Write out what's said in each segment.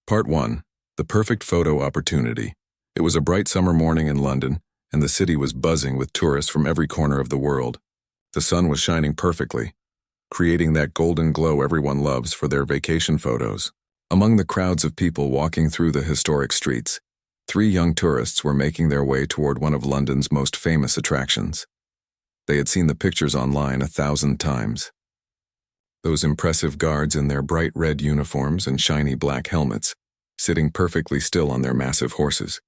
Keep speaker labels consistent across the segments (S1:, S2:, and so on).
S1: Part 1. The Perfect Photo Opportunity. It was a bright summer morning in London, and the city was buzzing with tourists from every corner of the world. The sun was shining perfectly, creating that golden glow everyone loves for their vacation photos. Among the crowds of people walking through the historic streets, 3 young tourists were making their way toward one of London's most famous attractions. They had seen the pictures online 1,000 times. Those impressive guards in their bright red uniforms and shiny black helmets, sitting perfectly still on their massive horses.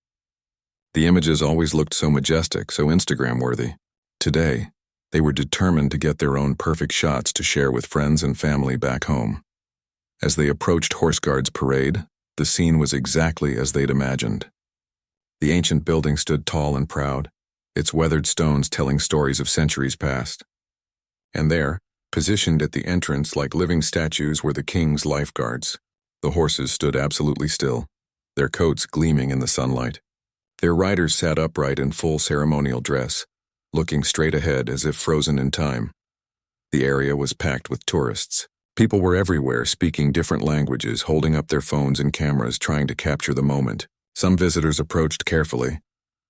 S1: The images always looked so majestic, so Instagram-worthy. Today, they were determined to get their own perfect shots to share with friends and family back home. As they approached Horse Guards Parade, the scene was exactly as they'd imagined. The ancient building stood tall and proud, its weathered stones telling stories of centuries past. And there, positioned at the entrance like living statues, were the king's lifeguards. The horses stood absolutely still, their coats gleaming in the sunlight. Their riders sat upright in full ceremonial dress, looking straight ahead as if frozen in time. The area was packed with tourists. People were everywhere, speaking different languages, holding up their phones and cameras, trying to capture the moment. Some visitors approached carefully,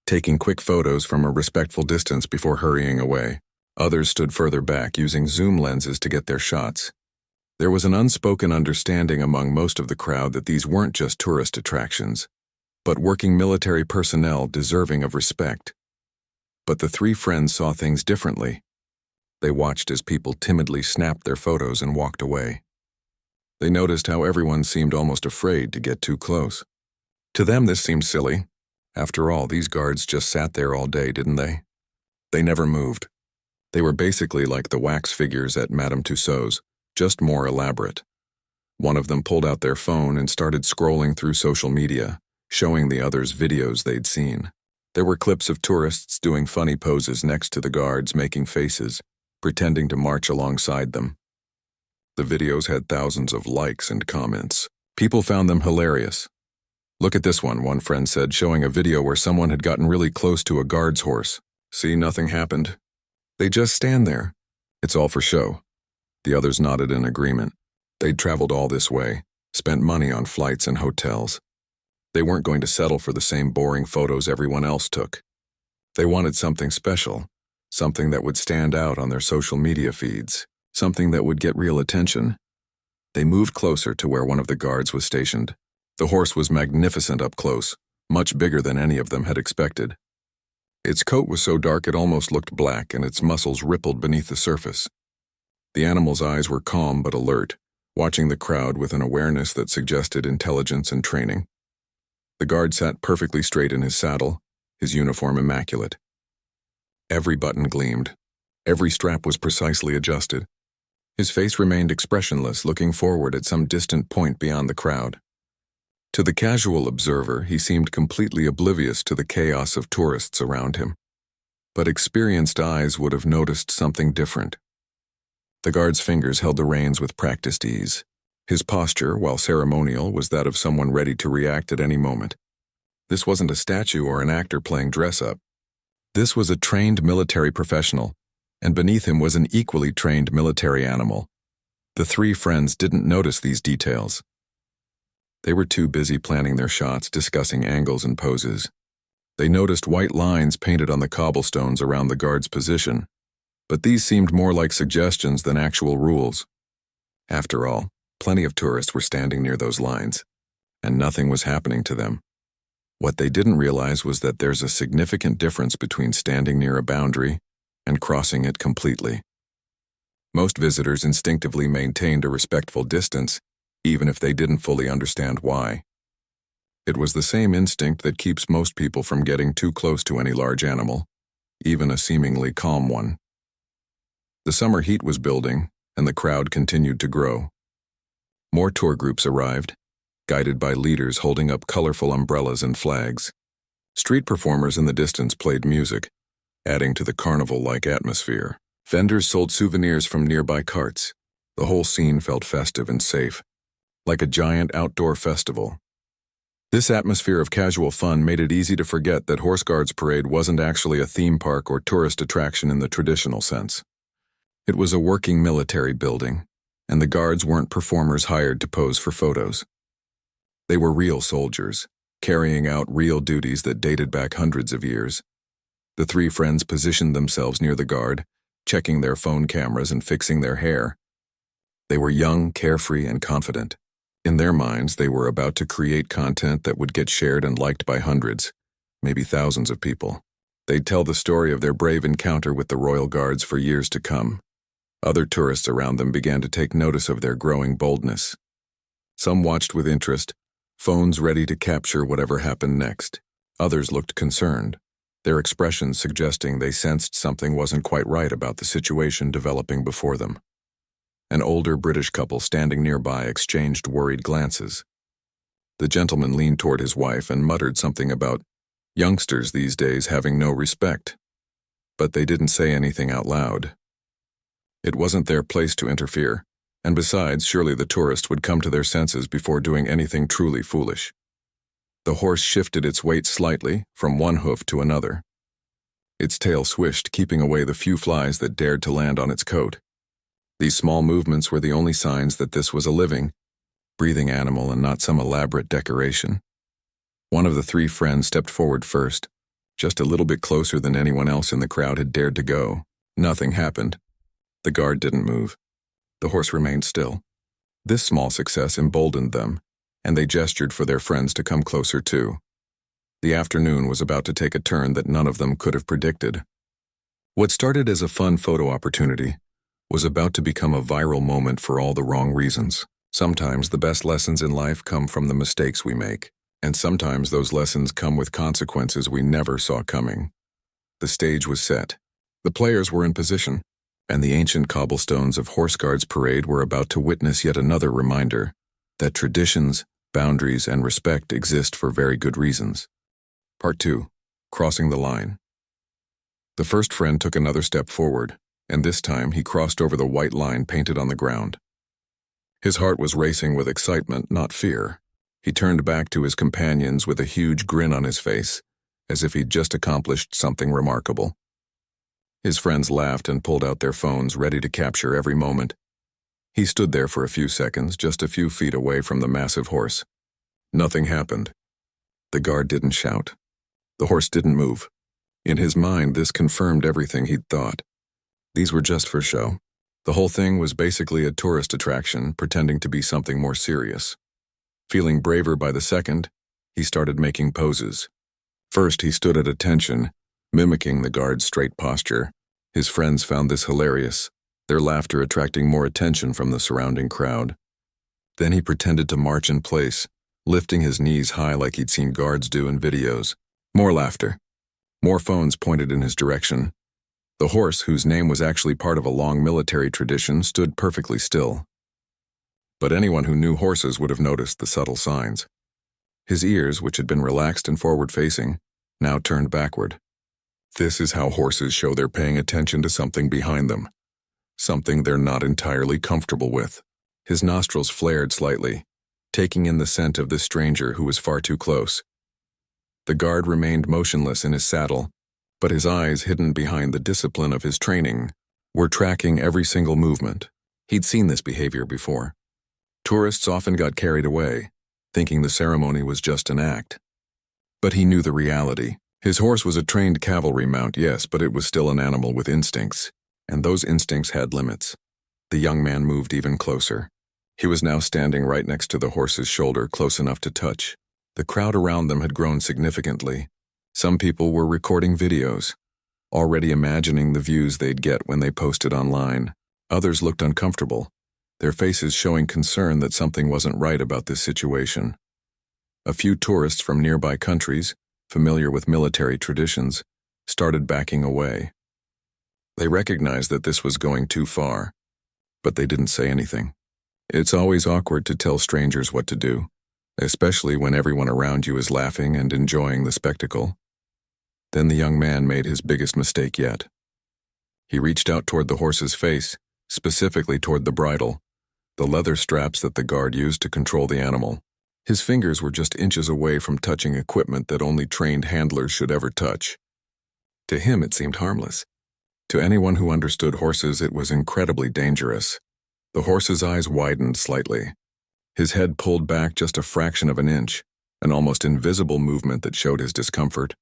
S1: taking quick photos from a respectful distance before hurrying away. Others stood further back, using zoom lenses to get their shots. There was an unspoken understanding among most of the crowd that these weren't just tourist attractions, but working military personnel deserving of respect. But the 3 friends saw things differently. They watched as people timidly snapped their photos and walked away. They noticed how everyone seemed almost afraid to get too close. To them, this seemed silly. After all, these guards just sat there all day, didn't they? They never moved. They were basically like the wax figures at Madame Tussauds, just more elaborate. One of them pulled out their phone and started scrolling through social media, showing the others videos they'd seen. There were clips of tourists doing funny poses next to the guards, making faces, pretending to march alongside them. The videos had thousands of likes and comments. People found them hilarious. "Look at this one friend said, showing a video where someone had gotten really close to a guard's horse. "See, nothing happened. They just stand there. It's all for show." The others nodded in agreement. They'd traveled all this way, spent money on flights and hotels. They weren't going to settle for the same boring photos everyone else took. They wanted something special, something that would stand out on their social media feeds, something that would get real attention. They moved closer to where one of the guards was stationed. The horse was magnificent up close, much bigger than any of them had expected. Its coat was so dark it almost looked black, and its muscles rippled beneath the surface. The animal's eyes were calm but alert, watching the crowd with an awareness that suggested intelligence and training. The guard sat perfectly straight in his saddle, his uniform immaculate. Every button gleamed. Every strap was precisely adjusted. His face remained expressionless, looking forward at some distant point beyond the crowd. To the casual observer, he seemed completely oblivious to the chaos of tourists around him. But experienced eyes would have noticed something different. The guard's fingers held the reins with practiced ease. His posture, while ceremonial, was that of someone ready to react at any moment. This wasn't a statue or an actor playing dress-up. This was a trained military professional, and beneath him was an equally trained military animal. The 3 friends didn't notice these details. They were too busy planning their shots, discussing angles and poses. They noticed white lines painted on the cobblestones around the guard's position, but these seemed more like suggestions than actual rules. After all, plenty of tourists were standing near those lines, and nothing was happening to them. What they didn't realize was that there's a significant difference between standing near a boundary and crossing it completely. Most visitors instinctively maintained a respectful distance, even if they didn't fully understand why. It was the same instinct that keeps most people from getting too close to any large animal, even a seemingly calm one. The summer heat was building, and the crowd continued to grow. More tour groups arrived, guided by leaders holding up colorful umbrellas and flags. Street performers in the distance played music, adding to the carnival-like atmosphere. Vendors sold souvenirs from nearby carts. The whole scene felt festive and safe, like a giant outdoor festival. This atmosphere of casual fun made it easy to forget that Horse Guards Parade wasn't actually a theme park or tourist attraction in the traditional sense. It was a working military building, and the guards weren't performers hired to pose for photos. They were real soldiers, carrying out real duties that dated back hundreds of years. The three friends positioned themselves near the guard, checking their phone cameras and fixing their hair. They were young, carefree, and confident. In their minds, they were about to create content that would get shared and liked by hundreds, maybe thousands of people. They'd tell the story of their brave encounter with the Royal Guards for years to come. Other tourists around them began to take notice of their growing boldness. Some watched with interest, phones ready to capture whatever happened next. Others looked concerned, their expressions suggesting they sensed something wasn't quite right about the situation developing before them. An older British couple standing nearby exchanged worried glances. The gentleman leaned toward his wife and muttered something about youngsters these days having no respect. But they didn't say anything out loud. It wasn't their place to interfere, and besides, surely the tourist would come to their senses before doing anything truly foolish. The horse shifted its weight slightly from one hoof to another. Its tail swished, keeping away the few flies that dared to land on its coat. These small movements were the only signs that this was a living, breathing animal and not some elaborate decoration. One of the three friends stepped forward first, just a little bit closer than anyone else in the crowd had dared to go. Nothing happened. The guard didn't move. The horse remained still. This small success emboldened them, and they gestured for their friends to come closer too. The afternoon was about to take a turn that none of them could have predicted. What started as a fun photo opportunity was about to become a viral moment for all the wrong reasons. Sometimes the best lessons in life come from the mistakes we make, and sometimes those lessons come with consequences we never saw coming. The stage was set. The players were in position, and the ancient cobblestones of Horse Guards Parade were about to witness yet another reminder that traditions, boundaries, and respect exist for very good reasons. Part 2. Crossing the line. The first friend took another step forward, and this time he crossed over the white line painted on the ground. His heart was racing with excitement, not fear. He turned back to his companions with a huge grin on his face, as if he'd just accomplished something remarkable. His friends laughed and pulled out their phones, ready to capture every moment. He stood there for a few seconds, just a few feet away from the massive horse. Nothing happened. The guard didn't shout. The horse didn't move. In his mind, this confirmed everything he'd thought. These were just for show. The whole thing was basically a tourist attraction, pretending to be something more serious. Feeling braver by the second, he started making poses. First, he stood at attention, mimicking the guard's straight posture. His friends found this hilarious, their laughter attracting more attention from the surrounding crowd. Then he pretended to march in place, lifting his knees high like he'd seen guards do in videos. More laughter. More phones pointed in his direction. The horse, whose name was actually part of a long military tradition, stood perfectly still. But anyone who knew horses would have noticed the subtle signs. His ears, which had been relaxed and forward-facing, now turned backward. This is how horses show they're paying attention to something behind them, something they're not entirely comfortable with. His nostrils flared slightly, taking in the scent of the stranger who was far too close. The guard remained motionless in his saddle, but his eyes, hidden behind the discipline of his training, were tracking every single movement. He'd seen this behavior before. Tourists often got carried away, thinking the ceremony was just an act. But he knew the reality. His horse was a trained cavalry mount, yes, but it was still an animal with instincts, and those instincts had limits. The young man moved even closer. He was now standing right next to the horse's shoulder, close enough to touch. The crowd around them had grown significantly. Some people were recording videos, already imagining the views they'd get when they posted online. Others looked uncomfortable, their faces showing concern that something wasn't right about this situation. A few tourists from nearby countries, familiar with military traditions, started backing away. They recognized that this was going too far, but they didn't say anything. It's always awkward to tell strangers what to do, especially when everyone around you is laughing and enjoying the spectacle. Then the young man made his biggest mistake yet. He reached out toward the horse's face, specifically toward the bridle, the leather straps that the guard used to control the animal. His fingers were just inches away from touching equipment that only trained handlers should ever touch. To him, it seemed harmless. To anyone who understood horses, it was incredibly dangerous. The horse's eyes widened slightly. His head pulled back just a fraction of an inch, an almost invisible movement that showed his discomfort.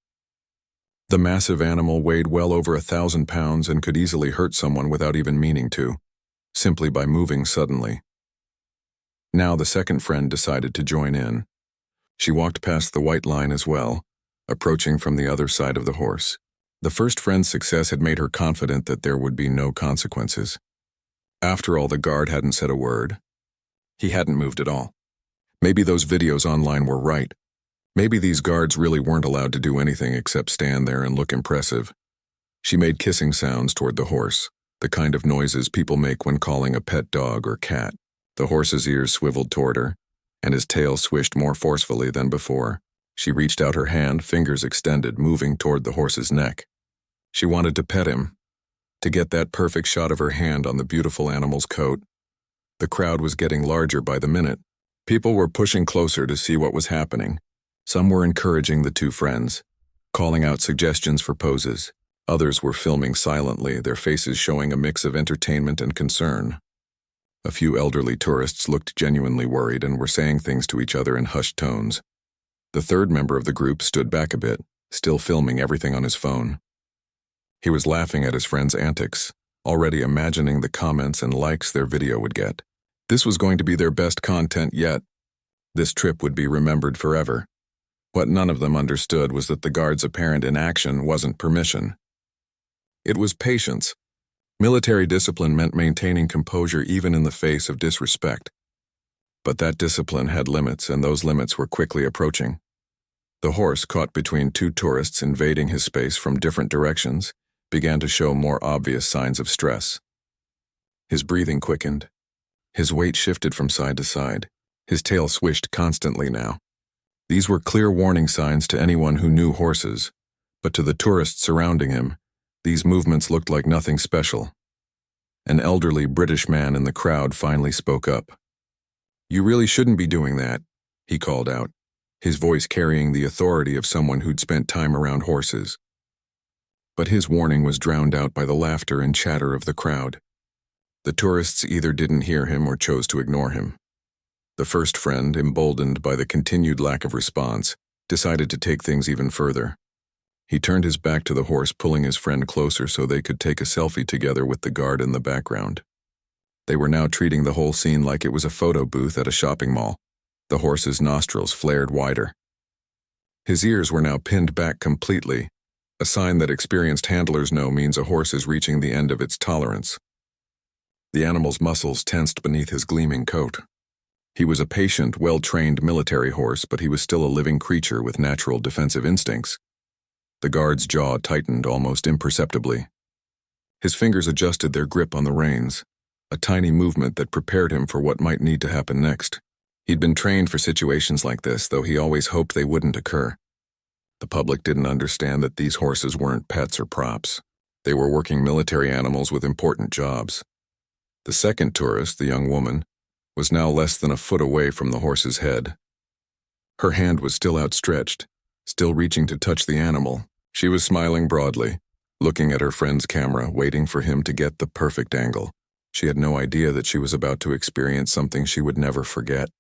S1: The massive animal weighed well over 1,000 pounds and could easily hurt someone without even meaning to, simply by moving suddenly. Now the second friend decided to join in. She walked past the white line as well, approaching from the other side of the horse. The first friend's success had made her confident that there would be no consequences. After all, the guard hadn't said a word. He hadn't moved at all. Maybe those videos online were right. Maybe these guards really weren't allowed to do anything except stand there and look impressive. She made kissing sounds toward the horse, the kind of noises people make when calling a pet dog or cat. The horse's ears swiveled toward her, and his tail swished more forcefully than before. She reached out her hand, fingers extended, moving toward the horse's neck. She wanted to pet him, to get that perfect shot of her hand on the beautiful animal's coat. The crowd was getting larger by the minute. People were pushing closer to see what was happening. Some were encouraging the two friends, calling out suggestions for poses. Others were filming silently, their faces showing a mix of entertainment and concern. A few elderly tourists looked genuinely worried and were saying things to each other in hushed tones. The third member of the group stood back a bit, still filming everything on his phone. He was laughing at his friend's antics, already imagining the comments and likes their video would get. This was going to be their best content yet. This trip would be remembered forever. What none of them understood was that the guard's apparent inaction wasn't permission. It was patience. Military discipline meant maintaining composure even in the face of disrespect. But that discipline had limits, and those limits were quickly approaching. The horse, caught between two tourists invading his space from different directions, began to show more obvious signs of stress. His breathing quickened. His weight shifted from side to side. His tail swished constantly now. These were clear warning signs to anyone who knew horses, but to the tourists surrounding him, these movements looked like nothing special. An elderly British man in the crowd finally spoke up. "You really shouldn't be doing that," he called out, his voice carrying the authority of someone who'd spent time around horses. But his warning was drowned out by the laughter and chatter of the crowd. The tourists either didn't hear him or chose to ignore him. The first friend, emboldened by the continued lack of response, decided to take things even further. He turned his back to the horse, pulling his friend closer so they could take a selfie together with the guard in the background. They were now treating the whole scene like it was a photo booth at a shopping mall. The horse's nostrils flared wider. His ears were now pinned back completely, a sign that experienced handlers know means a horse is reaching the end of its tolerance. The animal's muscles tensed beneath his gleaming coat. He was a patient, well-trained military horse, but he was still a living creature with natural defensive instincts. The guard's jaw tightened almost imperceptibly. His fingers adjusted their grip on the reins, a tiny movement that prepared him for what might need to happen next. He'd been trained for situations like this, though he always hoped they wouldn't occur. The public didn't understand that these horses weren't pets or props. They were working military animals with important jobs. The second tourist, the young woman, was now less than a foot away from the horse's head. Her hand was still outstretched, still reaching to touch the animal. She was smiling broadly, looking at her friend's camera, waiting for him to get the perfect angle. She had no idea that she was about to experience something she would never forget.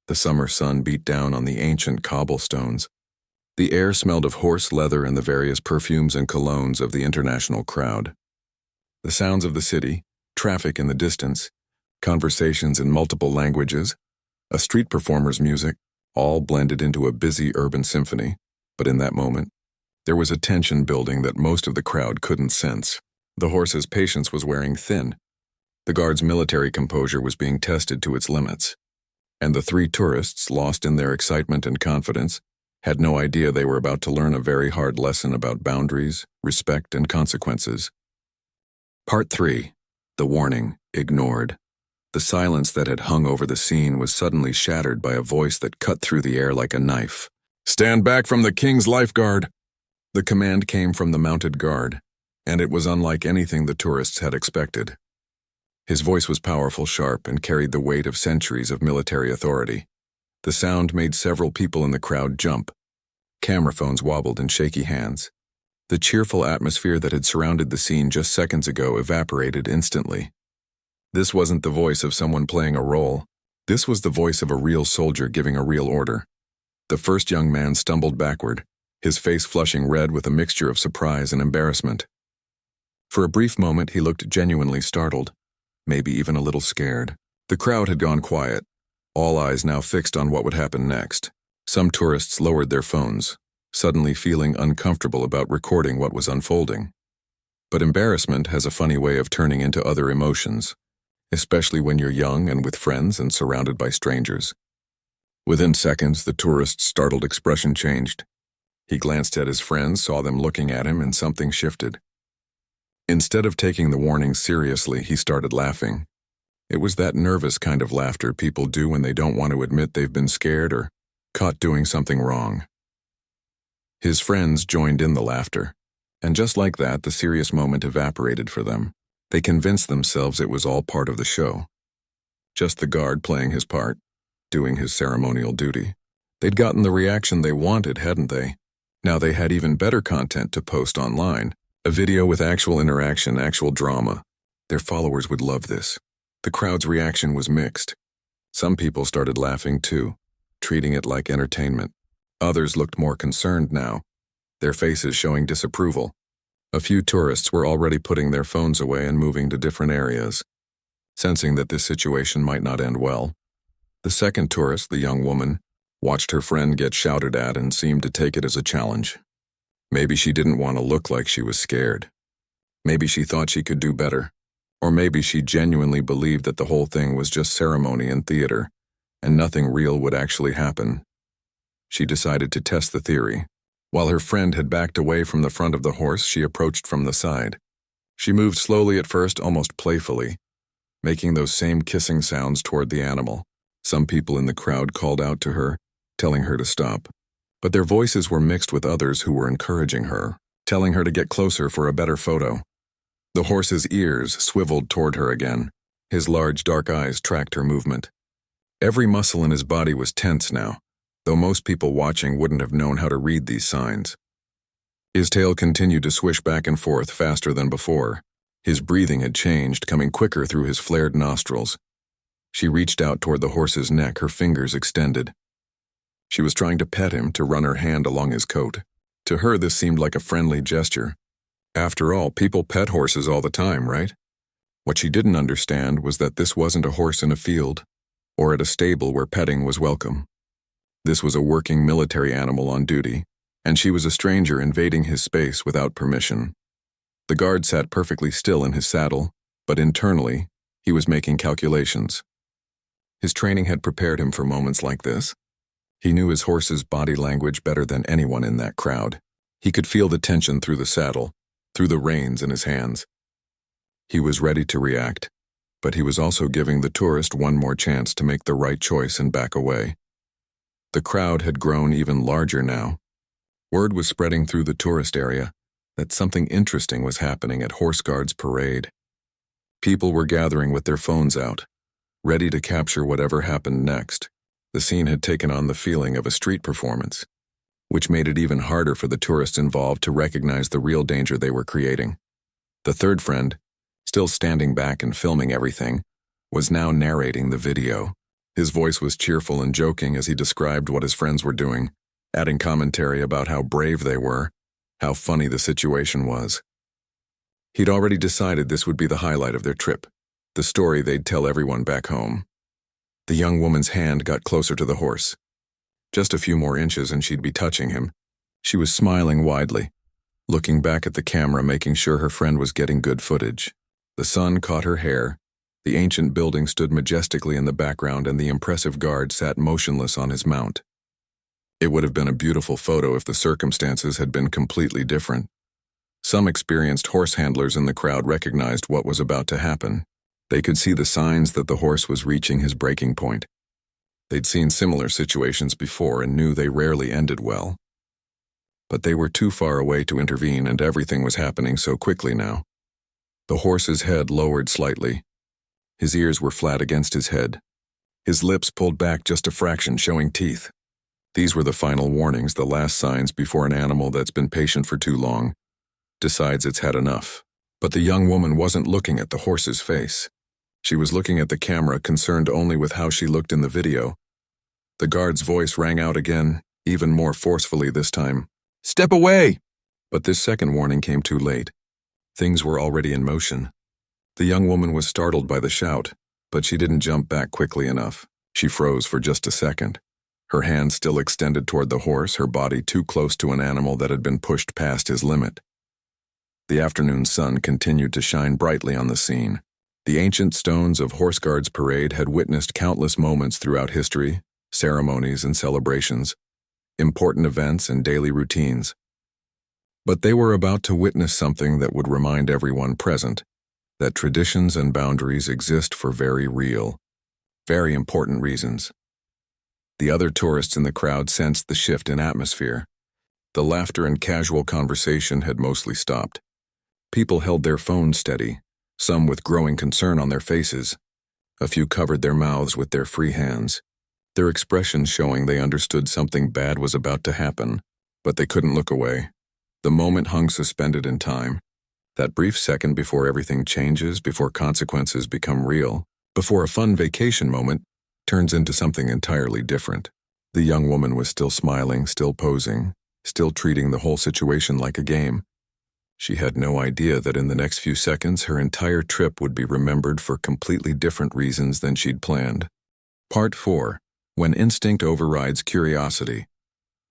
S1: The summer sun beat down on the ancient cobblestones. The air smelled of horse leather and the various perfumes and colognes of the international crowd. The sounds of the city, traffic in the distance, conversations in multiple languages, a street performer's music, all blended into a busy urban symphony. But in that moment, there was a tension building that most of the crowd couldn't sense. The horse's patience was wearing thin. The guard's military composure was being tested to its limits. And the three tourists, lost in their excitement and confidence, had no idea they were about to learn a very hard lesson about boundaries, respect, and consequences. Part 3. The warning, ignored. The silence that had hung over the scene was suddenly shattered by a voice that cut through the air like a knife. "Stand back from the King's Lifeguard!" The command came from the mounted guard, and it was unlike anything the tourists had expected. His voice was powerful, sharp, and carried the weight of centuries of military authority. The sound made several people in the crowd jump. Camera phones wobbled in shaky hands. The cheerful atmosphere that had surrounded the scene just seconds ago evaporated instantly. This wasn't the voice of someone playing a role. This was the voice of a real soldier giving a real order. The first young man stumbled backward, his face flushing red with a mixture of surprise and embarrassment. For a brief moment, he looked genuinely startled, maybe even a little scared. The crowd had gone quiet, all eyes now fixed on what would happen next. Some tourists lowered their phones, suddenly feeling uncomfortable about recording what was unfolding. But embarrassment has a funny way of turning into other emotions, especially when you're young and with friends and surrounded by strangers. Within seconds, the tourist's startled expression changed. He glanced at his friends, saw them looking at him, and something shifted. Instead of taking the warning seriously, he started laughing. It was that nervous kind of laughter people do when they don't want to admit they've been scared or caught doing something wrong. His friends joined in the laughter, and just like that, the serious moment evaporated for them. They convinced themselves it was all part of the show. Just the guard playing his part, doing his ceremonial duty. They'd gotten the reaction they wanted, hadn't they? Now they had even better content to post online. A video with actual interaction, actual drama. Their followers would love this. The crowd's reaction was mixed. Some people started laughing too, treating it like entertainment. Others looked more concerned now, their faces showing disapproval. A few tourists were already putting their phones away and moving to different areas, sensing that this situation might not end well. The second tourist, the young woman, watched her friend get shouted at and seemed to take it as a challenge. Maybe she didn't want to look like she was scared. Maybe she thought she could do better. Or maybe she genuinely believed that the whole thing was just ceremony and theater, and nothing real would actually happen. She decided to test the theory. While her friend had backed away from the front of the horse, she approached from the side. She moved slowly at first, almost playfully, making those same kissing sounds toward the animal. Some people in the crowd called out to her, telling her to stop. But their voices were mixed with others who were encouraging her, telling her to get closer for a better photo. The horse's ears swiveled toward her again. His large dark eyes tracked her movement. Every muscle in his body was tense now, though most people watching wouldn't have known how to read these signs. His tail continued to swish back and forth faster than before. His breathing had changed, coming quicker through his flared nostrils. She reached out toward the horse's neck, her fingers extended. She was trying to pet him, to run her hand along his coat. To her, this seemed like a friendly gesture. After all, people pet horses all the time, right? What she didn't understand was that this wasn't a horse in a field, or at a stable where petting was welcome. This was a working military animal on duty, and she was a stranger invading his space without permission. The guard sat perfectly still in his saddle, but internally, he was making calculations. His training had prepared him for moments like this. He knew his horse's body language better than anyone in that crowd. He could feel the tension through the saddle, through the reins in his hands. He was ready to react, but he was also giving the tourist one more chance to make the right choice and back away. The crowd had grown even larger now. Word was spreading through the tourist area that something interesting was happening at Horse Guard's parade. People were gathering with their phones out, ready to capture whatever happened next. The scene had taken on the feeling of a street performance, which made it even harder for the tourists involved to recognize the real danger they were creating. The third friend, still standing back and filming everything, was now narrating the video. His voice was cheerful and joking as he described what his friends were doing, adding commentary about how brave they were, how funny the situation was. He'd already decided this would be the highlight of their trip, the story they'd tell everyone back home. The young woman's hand got closer to the horse. Just a few more inches and she'd be touching him. She was smiling widely, looking back at the camera, making sure her friend was getting good footage. The sun caught her hair. The ancient building stood majestically in the background and the impressive guard sat motionless on his mount. It would have been a beautiful photo if the circumstances had been completely different. Some experienced horse handlers in the crowd recognized what was about to happen. They could see the signs that the horse was reaching his breaking point. They'd seen similar situations before and knew they rarely ended well. But they were too far away to intervene, and everything was happening so quickly now. The horse's head lowered slightly. His ears were flat against his head. His lips pulled back just a fraction, showing teeth. These were the final warnings, the last signs before an animal that's been patient for too long decides it's had enough. But the young woman wasn't looking at the horse's face. She was looking at the camera, concerned only with how she looked in the video. The guard's voice rang out again, even more forcefully this time. "Step away!" But this second warning came too late. Things were already in motion. The young woman was startled by the shout, but she didn't jump back quickly enough. She froze for just a second. Her hand still extended toward the horse, her body too close to an animal that had been pushed past his limit. The afternoon sun continued to shine brightly on the scene. The ancient stones of Horse Guards Parade had witnessed countless moments throughout history, ceremonies and celebrations, important events and daily routines. But they were about to witness something that would remind everyone present that traditions and boundaries exist for very real, very important reasons. The other tourists in the crowd sensed the shift in atmosphere. The laughter and casual conversation had mostly stopped. People held their phones steady, some with growing concern on their faces. A few covered their mouths with their free hands, their expressions showing they understood something bad was about to happen, but they couldn't look away. The moment hung suspended in time. That brief second before everything changes, before consequences become real, before a fun vacation moment turns into something entirely different. The young woman was still smiling, still posing, still treating the whole situation like a game. She had no idea that in the next few seconds her entire trip would be remembered for completely different reasons than she'd planned. Part 4. When instinct overrides curiosity.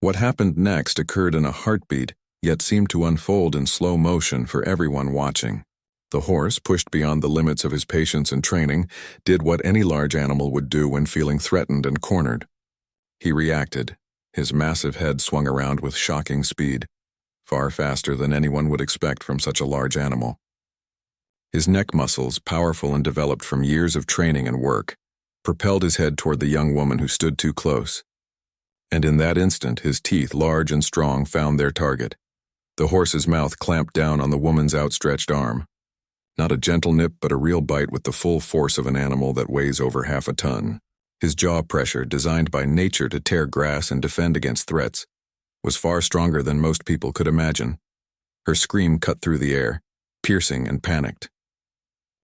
S1: What happened next occurred in a heartbeat, yet seemed to unfold in slow motion for everyone watching. The horse, pushed beyond the limits of his patience and training, did what any large animal would do when feeling threatened and cornered. He reacted. His massive head swung around with shocking speed, far faster than anyone would expect from such a large animal. His neck muscles, powerful and developed from years of training and work, propelled his head toward the young woman who stood too close. And in that instant, his teeth, large and strong, found their target. The horse's mouth clamped down on the woman's outstretched arm. Not a gentle nip, but a real bite with the full force of an animal that weighs over half a ton. His jaw pressure, designed by nature to tear grass and defend against threats, was far stronger than most people could imagine. Her scream cut through the air, piercing and panicked.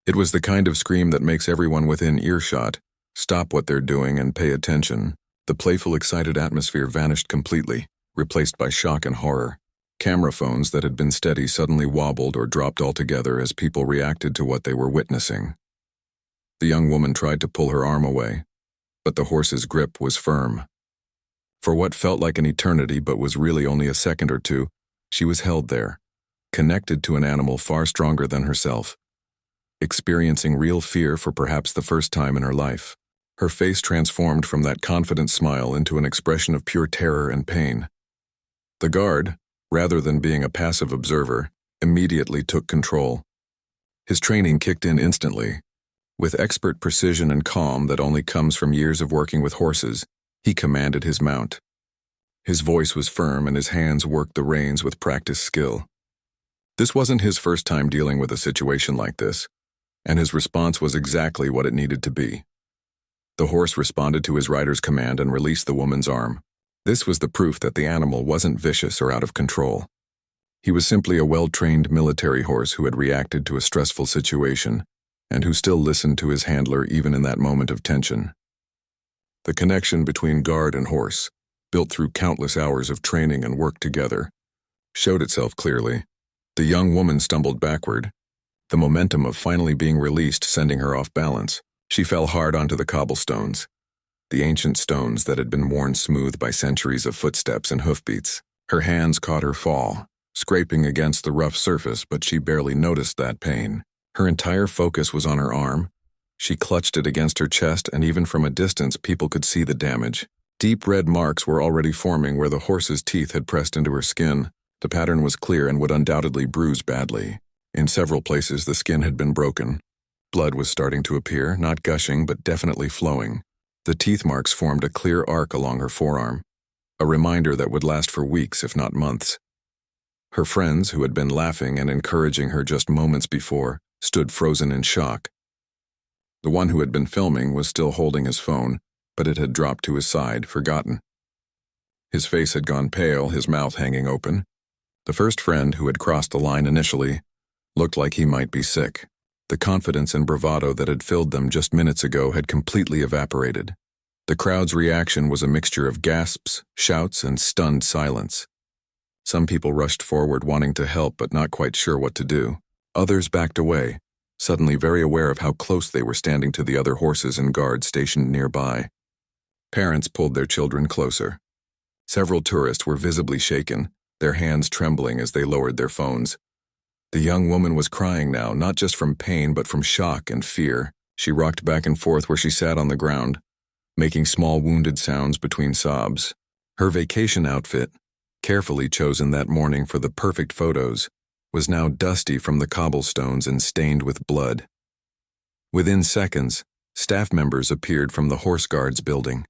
S1: It was the kind of scream that makes everyone within earshot stop what they're doing and pay attention. The playful, excited atmosphere vanished completely, replaced by shock and horror. Camera phones that had been steady suddenly wobbled or dropped altogether as people reacted to what they were witnessing. The young woman tried to pull her arm away, but the horse's grip was firm. For what felt like an eternity but was really only a second or two, she was held there, connected to an animal far stronger than herself, experiencing real fear for perhaps the first time in her life. Her face transformed from that confident smile into an expression of pure terror and pain. The guard, rather than being a passive observer, immediately took control. His training kicked in instantly. With expert precision and calm that only comes from years of working with horses, he commanded his mount. His voice was firm and his hands worked the reins with practiced skill. This wasn't his first time dealing with a situation like this, and his response was exactly what it needed to be. The horse responded to his rider's command and released the woman's arm. This was the proof that the animal wasn't vicious or out of control. He was simply a well-trained military horse who had reacted to a stressful situation and who still listened to his handler even in that moment of tension. The connection between guard and horse, built through countless hours of training and work together, showed itself clearly. The young woman stumbled backward, the momentum of finally being released sending her off balance. She fell hard onto the cobblestones, the ancient stones that had been worn smooth by centuries of footsteps and hoofbeats. Her hands caught her fall, scraping against the rough surface, but she barely noticed that pain. Her entire focus was on her arm. She clutched it against her chest, and even from a distance people could see the damage. Deep red marks were already forming where the horse's teeth had pressed into her skin. The pattern was clear and would undoubtedly bruise badly. In several places the skin had been broken. Blood was starting to appear, not gushing but definitely flowing. The teeth marks formed a clear arc along her forearm, a reminder that would last for weeks if not months. Her friends, who had been laughing and encouraging her just moments before, stood frozen in shock. The one who had been filming was still holding his phone, but it had dropped to his side, forgotten. His face had gone pale, his mouth hanging open. The first friend, who had crossed the line initially, looked like he might be sick. The confidence and bravado that had filled them just minutes ago had completely evaporated. The crowd's reaction was a mixture of gasps, shouts, and stunned silence. Some people rushed forward wanting to help but not quite sure what to do. Others backed away, suddenly very aware of how close they were standing to the other horses and guards stationed nearby. Parents pulled their children closer. Several tourists were visibly shaken, their hands trembling as they lowered their phones. The young woman was crying now, not just from pain but from shock and fear. She rocked back and forth where she sat on the ground, making small wounded sounds between sobs. Her vacation outfit, carefully chosen that morning for the perfect photos, was now dusty from the cobblestones and stained with blood. Within seconds, staff members appeared from the Horse Guards building.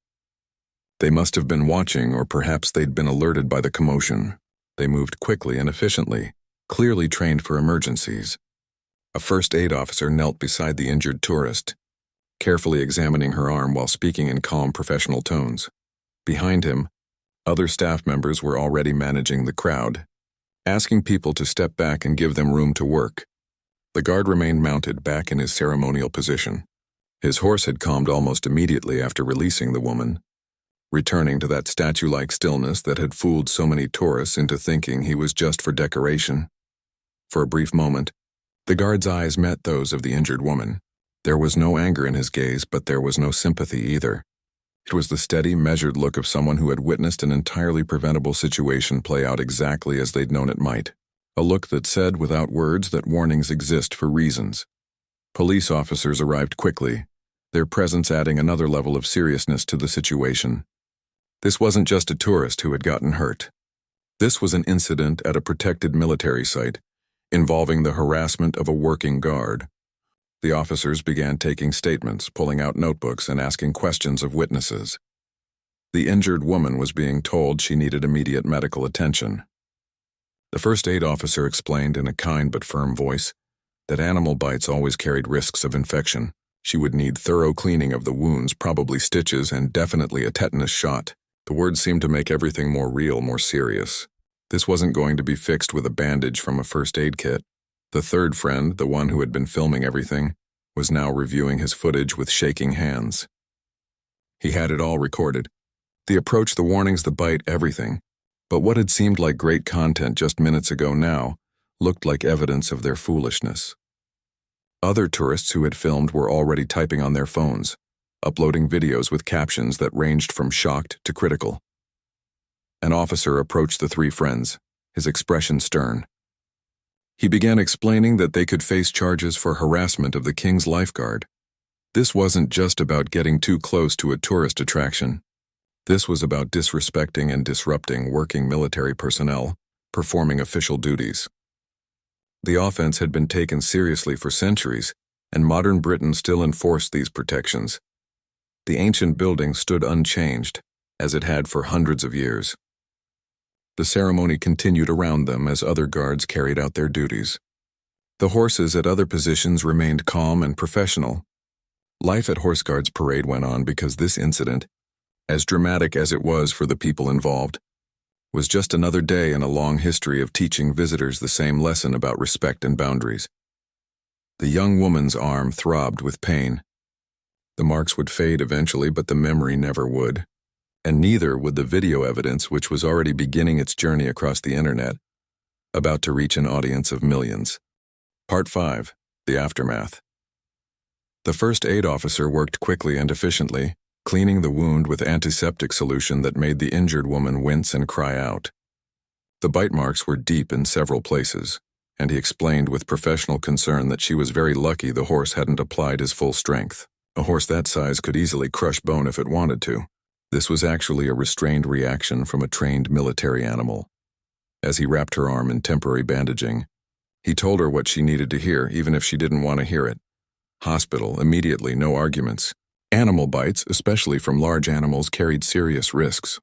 S1: They must have been watching, or perhaps they'd been alerted by the commotion. They moved quickly and efficiently, clearly trained for emergencies. A first aid officer knelt beside the injured tourist, carefully examining her arm while speaking in calm professional tones. Behind him, other staff members were already managing the crowd, asking people to step back and give them room to work. The guard remained mounted back in his ceremonial position. His horse had calmed almost immediately after releasing the woman, returning to that statue-like stillness that had fooled so many tourists into thinking he was just for decoration. For a brief moment, the guard's eyes met those of the injured woman. There was no anger in his gaze, but there was no sympathy either. It was the steady, measured look of someone who had witnessed an entirely preventable situation play out exactly as they'd known it might. A look that said without words that warnings exist for reasons. Police officers arrived quickly, their presence adding another level of seriousness to the situation. This wasn't just a tourist who had gotten hurt. This was an incident at a protected military site, involving the harassment of a working guard. The officers began taking statements, pulling out notebooks, and asking questions of witnesses. The injured woman was being told she needed immediate medical attention. The first aid officer explained in a kind but firm voice that animal bites always carried risks of infection. She would need thorough cleaning of the wounds, probably stitches, and definitely a tetanus shot. The words seemed to make everything more real, more serious. This wasn't going to be fixed with a bandage from a first aid kit. The third friend, the one who had been filming everything, was now reviewing his footage with shaking hands. He had it all recorded. The approach, the warnings, the bite, everything. But what had seemed like great content just minutes ago now looked like evidence of their foolishness. Other tourists who had filmed were already typing on their phones, uploading videos with captions that ranged from shocked to critical. An officer approached the three friends, his expression stern. He began explaining that they could face charges for harassment of the king's lifeguard. This wasn't just about getting too close to a tourist attraction. This was about disrespecting and disrupting working military personnel, performing official duties. The offense had been taken seriously for centuries, and modern Britain still enforced these protections. The ancient building stood unchanged, as it had for hundreds of years. The ceremony continued around them as other guards carried out their duties. The horses at other positions remained calm and professional. Life at Horse Guards Parade went on because this incident, as dramatic as it was for the people involved, was just another day in a long history of teaching visitors the same lesson about respect and boundaries. The young woman's arm throbbed with pain. The marks would fade eventually, but the memory never would. And neither would the video evidence, which was already beginning its journey across the internet, about to reach an audience of millions. Part 5. The Aftermath. The first aid officer worked quickly and efficiently, cleaning the wound with antiseptic solution that made the injured woman wince and cry out. The bite marks were deep in several places, and he explained with professional concern that she was very lucky the horse hadn't applied his full strength. A horse that size could easily crush bone if it wanted to. This was actually a restrained reaction from a trained military animal. As he wrapped her arm in temporary bandaging, he told her what she needed to hear, even if she didn't want to hear it. Hospital, immediately, no arguments. Animal bites, especially from large animals, carried serious risks.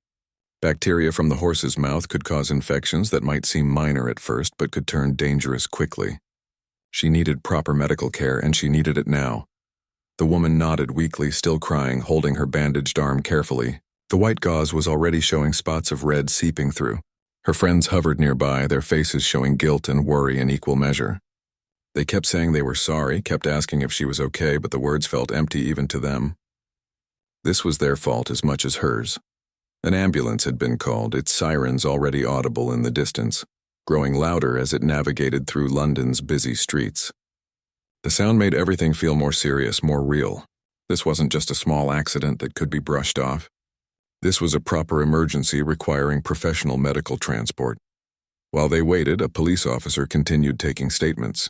S1: Bacteria from the horse's mouth could cause infections that might seem minor at first but could turn dangerous quickly. She needed proper medical care, and she needed it now. The woman nodded weakly, still crying, holding her bandaged arm carefully. The white gauze was already showing spots of red seeping through. Her friends hovered nearby, their faces showing guilt and worry in equal measure. They kept saying they were sorry, kept asking if she was okay, but the words felt empty even to them. This was their fault as much as hers. An ambulance had been called, its sirens already audible in the distance, growing louder as it navigated through London's busy streets. The sound made everything feel more serious, more real. This wasn't just a small accident that could be brushed off. This was a proper emergency requiring professional medical transport. While they waited, a police officer continued taking statements.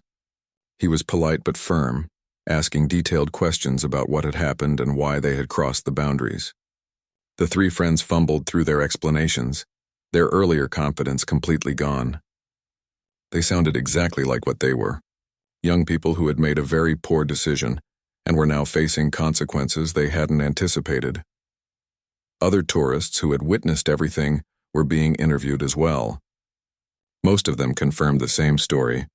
S1: He was polite but firm, asking detailed questions about what had happened and why they had crossed the boundaries. The three friends fumbled through their explanations, their earlier confidence completely gone. They sounded exactly like what they were, young people who had made a very poor decision and were now facing consequences they hadn't anticipated. Other tourists who had witnessed everything were being interviewed as well. Most of them confirmed the same story.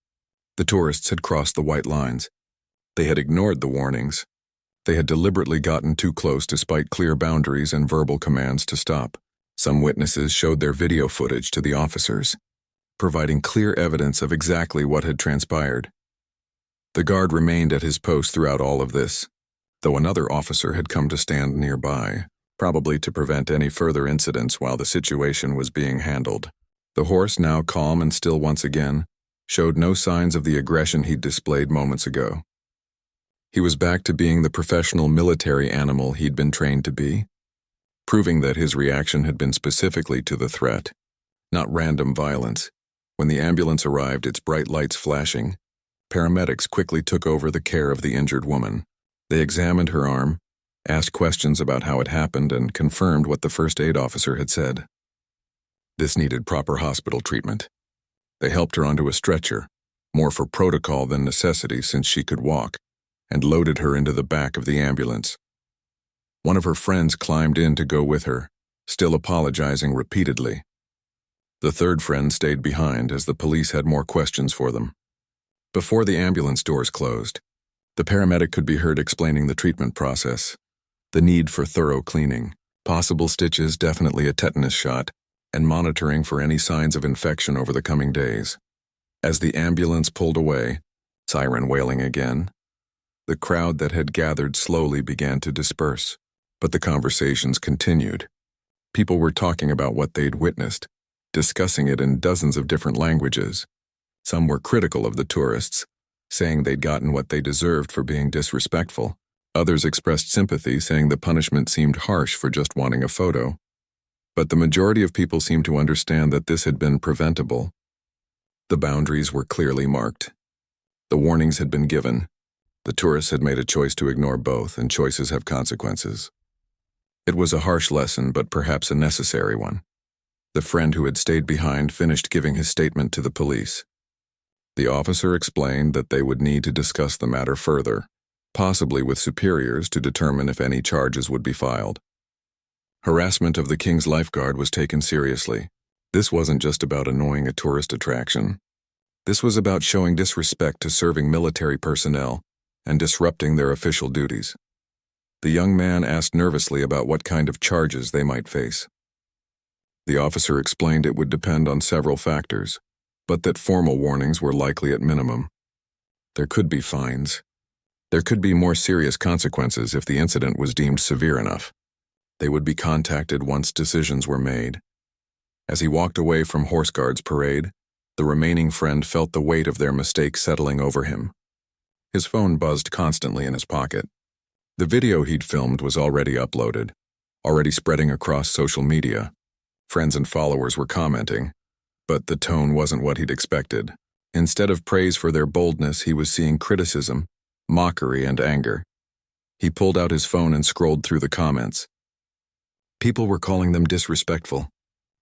S1: The tourists had crossed the white lines. They had ignored the warnings. They had deliberately gotten too close despite clear boundaries and verbal commands to stop. Some witnesses showed their video footage to the officers, providing clear evidence of exactly what had transpired. The guard remained at his post throughout all of this, though another officer had come to stand nearby, probably to prevent any further incidents while the situation was being handled. The horse, now calm and still once again, showed no signs of the aggression he'd displayed moments ago. He was back to being the professional military animal he'd been trained to be, proving that his reaction had been specifically to the threat, not random violence. When the ambulance arrived, its bright lights flashing, paramedics quickly took over the care of the injured woman. They examined her arm, asked questions about how it happened, and confirmed what the first aid officer had said. This needed proper hospital treatment. They helped her onto a stretcher, more for protocol than necessity since she could walk, and loaded her into the back of the ambulance. One of her friends climbed in to go with her, still apologizing repeatedly. The third friend stayed behind as the police had more questions for them. Before the ambulance doors closed, the paramedic could be heard explaining the treatment process, the need for thorough cleaning, possible stitches, definitely a tetanus shot, and monitoring for any signs of infection over the coming days. As the ambulance pulled away, siren wailing again, the crowd that had gathered slowly began to disperse, but the conversations continued. People were talking about what they'd witnessed, discussing it in dozens of different languages. Some were critical of the tourists, saying they'd gotten what they deserved for being disrespectful. Others expressed sympathy, saying the punishment seemed harsh for just wanting a photo. But the majority of people seemed to understand that this had been preventable. The boundaries were clearly marked. The warnings had been given. The tourists had made a choice to ignore both, and choices have consequences. It was a harsh lesson, but perhaps a necessary one. The friend who had stayed behind finished giving his statement to the police. The officer explained that they would need to discuss the matter further, possibly with superiors to determine if any charges would be filed. Harassment of the King's lifeguard was taken seriously. This wasn't just about annoying a tourist attraction. This was about showing disrespect to serving military personnel and disrupting their official duties. The young man asked nervously about what kind of charges they might face. The officer explained it would depend on several factors, but that formal warnings were likely at minimum. There could be fines. There could be more serious consequences if the incident was deemed severe enough. They would be contacted once decisions were made. As he walked away from Horse Guards parade, the remaining friend felt the weight of their mistake settling over him. His phone buzzed constantly in his pocket. The video he'd filmed was already uploaded, already spreading across social media. Friends and followers were commenting, but the tone wasn't what he'd expected. Instead of praise for their boldness, he was seeing criticism, mockery, and anger. He pulled out his phone and scrolled through the comments. People were calling them disrespectful,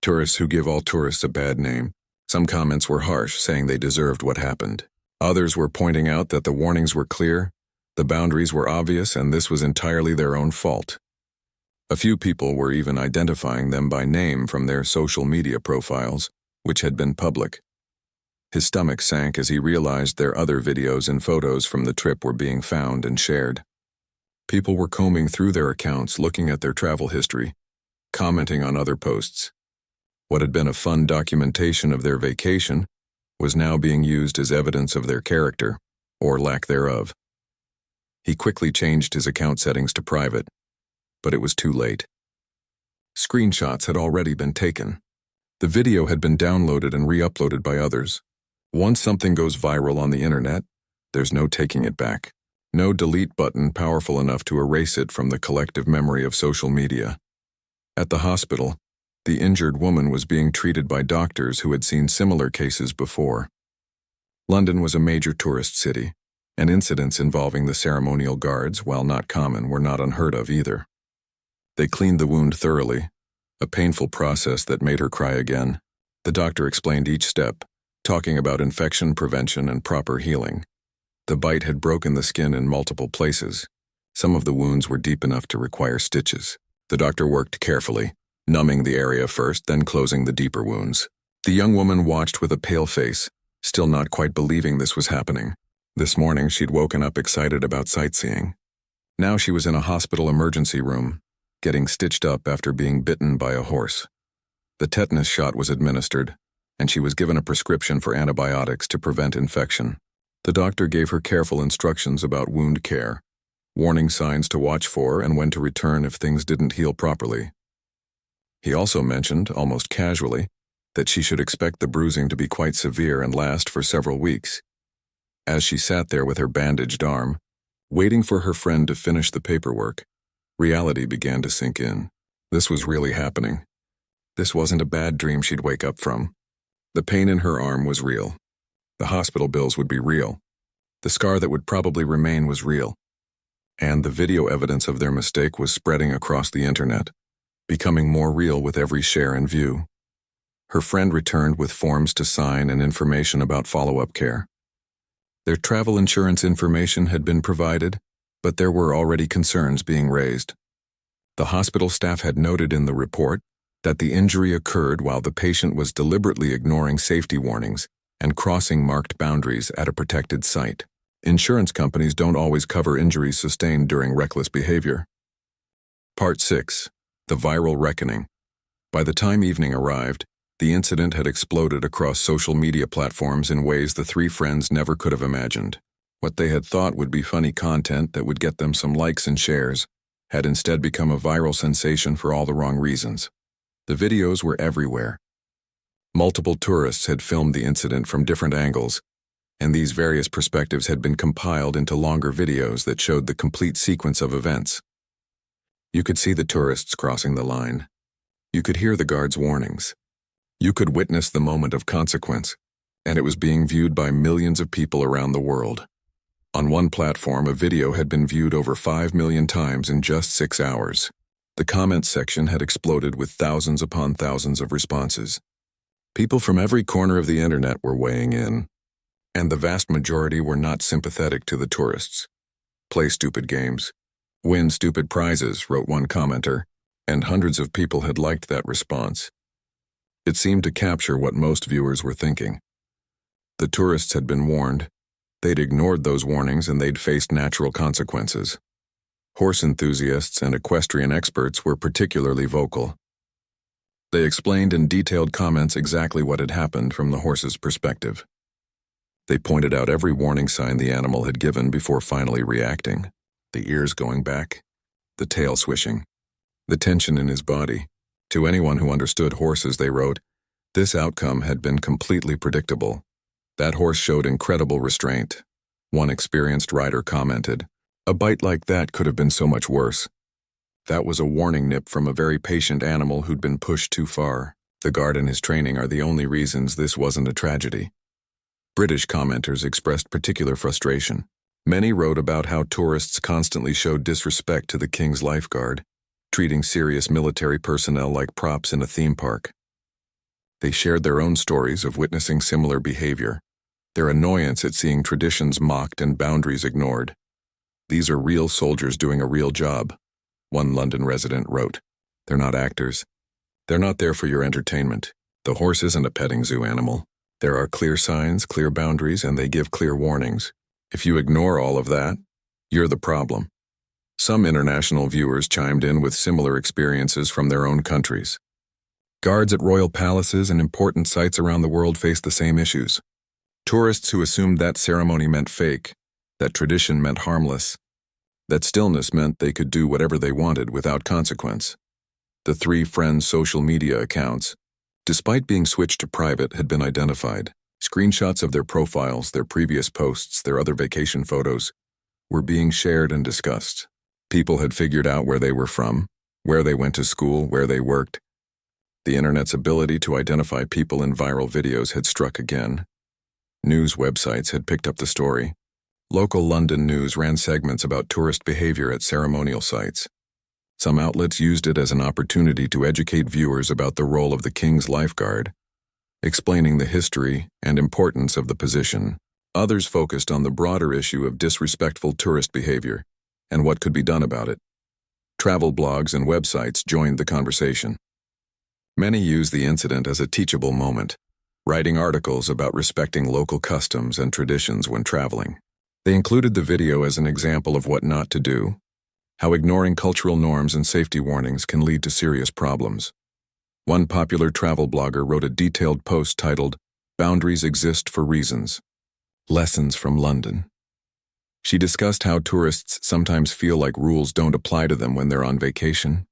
S1: tourists who give all tourists a bad name. Some comments were harsh, saying they deserved what happened. Others were pointing out that the warnings were clear, the boundaries were obvious, and this was entirely their own fault. A few people were even identifying them by name from their social media profiles, which had been public. His stomach sank as he realized their other videos and photos from the trip were being found and shared. People were combing through their accounts, looking at their travel history, commenting on other posts. What had been a fun documentation of their vacation was now being used as evidence of their character. or lack thereof. He quickly changed his account settings to private, but it was too late. Screenshots had already been taken. The video had been downloaded and re-uploaded by others. Once something goes viral on the internet, there's no taking it back. No delete button powerful enough to erase it from the collective memory of social media. At the hospital, the injured woman was being treated by doctors who had seen similar cases before. London was a major tourist city, and incidents involving the ceremonial guards, while not common, were not unheard of either. They cleaned the wound thoroughly, a painful process that made her cry again. The doctor explained each step, talking about infection prevention and proper healing. The bite had broken the skin in multiple places. Some of the wounds were deep enough to require stitches. The doctor worked carefully, numbing the area first, then closing the deeper wounds. The young woman watched with a pale face, still not quite believing this was happening. This morning she'd woken up excited about sightseeing. Now she was in a hospital emergency room, getting stitched up after being bitten by a horse. The tetanus shot was administered, and she was given a prescription for antibiotics to prevent infection. The doctor gave her careful instructions about wound care, warning signs to watch for and when to return if things didn't heal properly. He also mentioned, almost casually, that she should expect the bruising to be quite severe and last for several weeks. As she sat there with her bandaged arm, waiting for her friend to finish the paperwork, reality began to sink in. This was really happening. This wasn't a bad dream she'd wake up from. The pain in her arm was real. The hospital bills would be real. The scar that would probably remain was real. And the video evidence of their mistake was spreading across the internet, becoming more real with every share and view. Her friend returned with forms to sign and information about follow-up care. Their travel insurance information had been provided, but there were already concerns being raised. The hospital staff had noted in the report that the injury occurred while the patient was deliberately ignoring safety warnings and crossing marked boundaries at a protected site. Insurance companies don't always cover injuries sustained during reckless behavior. Part 6. The Viral Reckoning. By the time evening arrived, the incident had exploded across social media platforms in ways the three friends never could have imagined. What they had thought would be funny content that would get them some likes and shares had instead become a viral sensation for all the wrong reasons. The videos were everywhere. Multiple tourists had filmed the incident from different angles, and these various perspectives had been compiled into longer videos that showed the complete sequence of events. You could see the tourists crossing the line. You could hear the guards' warnings. You could witness the moment of consequence, and it was being viewed by millions of people around the world. On one platform, a video had been viewed over 5 million times in just 6 hours. The comments section had exploded with thousands upon thousands of responses. People from every corner of the internet were weighing in, and the vast majority were not sympathetic to the tourists. Play stupid games. Win stupid prizes, wrote one commenter, and hundreds of people had liked that response. It seemed to capture what most viewers were thinking. The tourists had been warned. They'd ignored those warnings and they'd faced natural consequences. Horse enthusiasts and equestrian experts were particularly vocal. They explained in detailed comments exactly what had happened from the horse's perspective. They pointed out every warning sign the animal had given before finally reacting. The ears going back, the tail swishing, the tension in his body. To anyone who understood horses, they wrote, this outcome had been completely predictable. That horse showed incredible restraint. One experienced rider commented, a bite like that could have been so much worse. That was a warning nip from a very patient animal who'd been pushed too far. The guard and his training are the only reasons this wasn't a tragedy. British commenters expressed particular frustration. Many wrote about how tourists constantly showed disrespect to the King's lifeguard, treating serious military personnel like props in a theme park. They shared their own stories of witnessing similar behavior, their annoyance at seeing traditions mocked and boundaries ignored. These are real soldiers doing a real job, one London resident wrote. They're not actors. They're not there for your entertainment. The horse isn't a petting zoo animal. There are clear signs, clear boundaries, and they give clear warnings. If you ignore all of that, you're the problem. Some international viewers chimed in with similar experiences from their own countries. Guards at royal palaces and important sites around the world faced the same issues. Tourists who assumed that ceremony meant fake that tradition meant harmless, that stillness meant they could do whatever they wanted without consequence. The three friends' social media accounts, despite being switched to private, had been identified. Screenshots of their profiles, their previous posts, their other vacation photos were being shared and discussed. People had figured out where they were from, where they went to school, where they worked. The internet's ability to identify people in viral videos had struck again. News websites had picked up the story. Local London news ran segments about tourist behavior at ceremonial sites. Some outlets used it as an opportunity to educate viewers about the role of the King's lifeguard, explaining the history and importance of the position. Others focused on the broader issue of disrespectful tourist behavior and what could be done about it. Travel blogs and websites joined the conversation. Many used the incident as a teachable moment, writing articles about respecting local customs and traditions when traveling. They included the video as an example of what not to do, how ignoring cultural norms and safety warnings can lead to serious problems. One popular travel blogger wrote a detailed post titled, "Boundaries Exist for Reasons. Lessons from London." She discussed how tourists sometimes feel like rules don't apply to them when they're on vacation,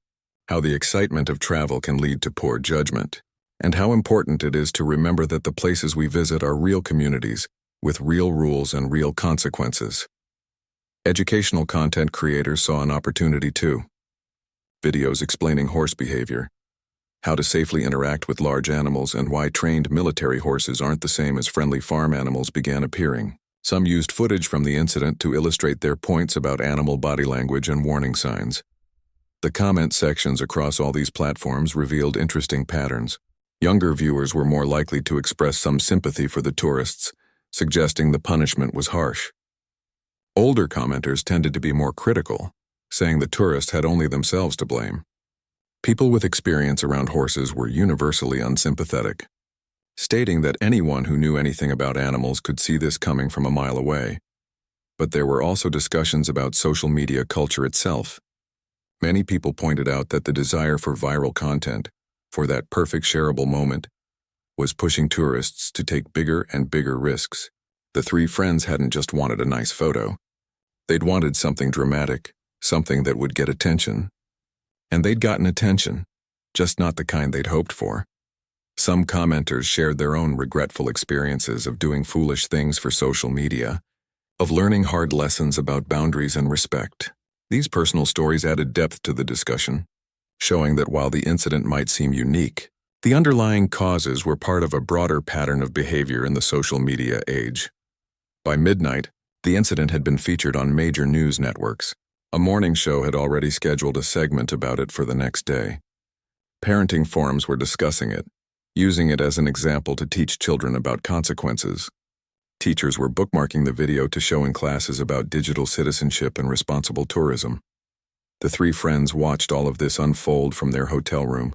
S1: how the excitement of travel can lead to poor judgment, and how important it is to remember that the places we visit are real communities with real rules and real consequences. Educational content creators saw an opportunity too. Videos explaining horse behavior, how to safely interact with large animals, and why trained military horses aren't the same as friendly farm animals began appearing. Some used footage from the incident to illustrate their points about animal body language and warning signs. The comment sections across all these platforms revealed interesting patterns. Younger viewers were more likely to express some sympathy for the tourists, suggesting the punishment was harsh. Older commenters tended to be more critical, saying the tourists had only themselves to blame. People with experience around horses were universally unsympathetic, stating that anyone who knew anything about animals could see this coming from a mile away. But there were also discussions about social media culture itself. Many people pointed out that the desire for viral content, for that perfect shareable moment, was pushing tourists to take bigger and bigger risks. The three friends hadn't just wanted a nice photo. They'd wanted something dramatic, something that would get attention. And they'd gotten attention, just not the kind they'd hoped for. Some commenters shared their own regretful experiences of doing foolish things for social media, of learning hard lessons about boundaries and respect. These personal stories added depth to the discussion, showing that while the incident might seem unique, the underlying causes were part of a broader pattern of behavior in the social media age. By midnight, the incident had been featured on major news networks. A morning show had already scheduled a segment about it for the next day. Parenting forums were discussing it, using it as an example to teach children about consequences. Teachers were bookmarking the video to show in classes about digital citizenship and responsible tourism. The three friends watched all of this unfold from their hotel room,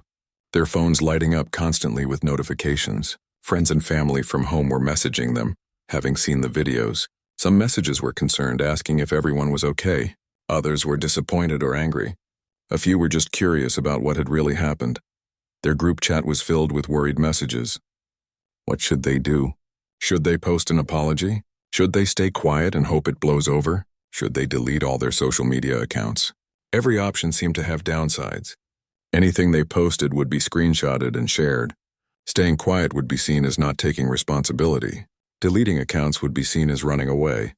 S1: their phones lighting up constantly with notifications. Friends and family from home were messaging them, having seen the videos. Some messages were concerned, asking if everyone was okay. Others were disappointed or angry. A few were just curious about what had really happened. Their group chat was filled with worried messages. What should they do? Should they post an apology? Should they stay quiet and hope it blows over? Should they delete all their social media accounts? Every option seemed to have downsides. Anything they posted would be screenshotted and shared. Staying quiet would be seen as not taking responsibility. Deleting accounts would be seen as running away.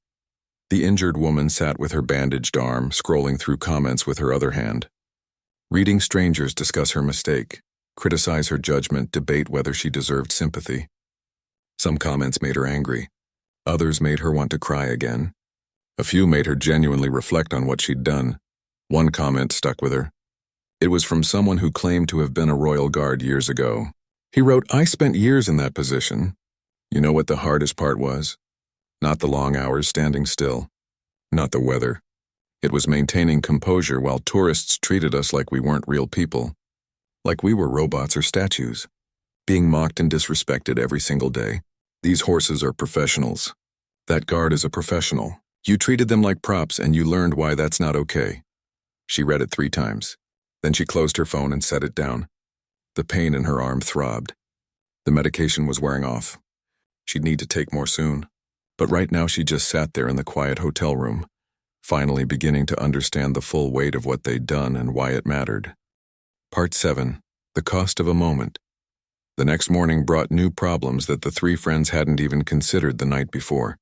S1: The injured woman sat with her bandaged arm, scrolling through comments with her other hand. Reading strangers discuss her mistake, criticize her judgment, debate whether she deserved sympathy. Some comments made her angry. Others made her want to cry again. A few made her genuinely reflect on what she'd done. One comment stuck with her. It was from someone who claimed to have been a royal guard years ago. He wrote, "I spent years in that position. You know what the hardest part was? Not the long hours standing still. Not the weather. It was maintaining composure while tourists treated us like we weren't real people. Like we were robots or statues. Being mocked and disrespected every single day. These horses are professionals. That guard is a professional. You treated them like props and you learned why that's not okay." She read it 3 times. Then she closed her phone and set it down. The pain in her arm throbbed. The medication was wearing off. She'd need to take more soon. But right now she just sat there in the quiet hotel room, finally beginning to understand the full weight of what they'd done and why it mattered. Part 7. The Cost of a Moment. The next morning brought new problems that the three friends hadn't even considered the night before.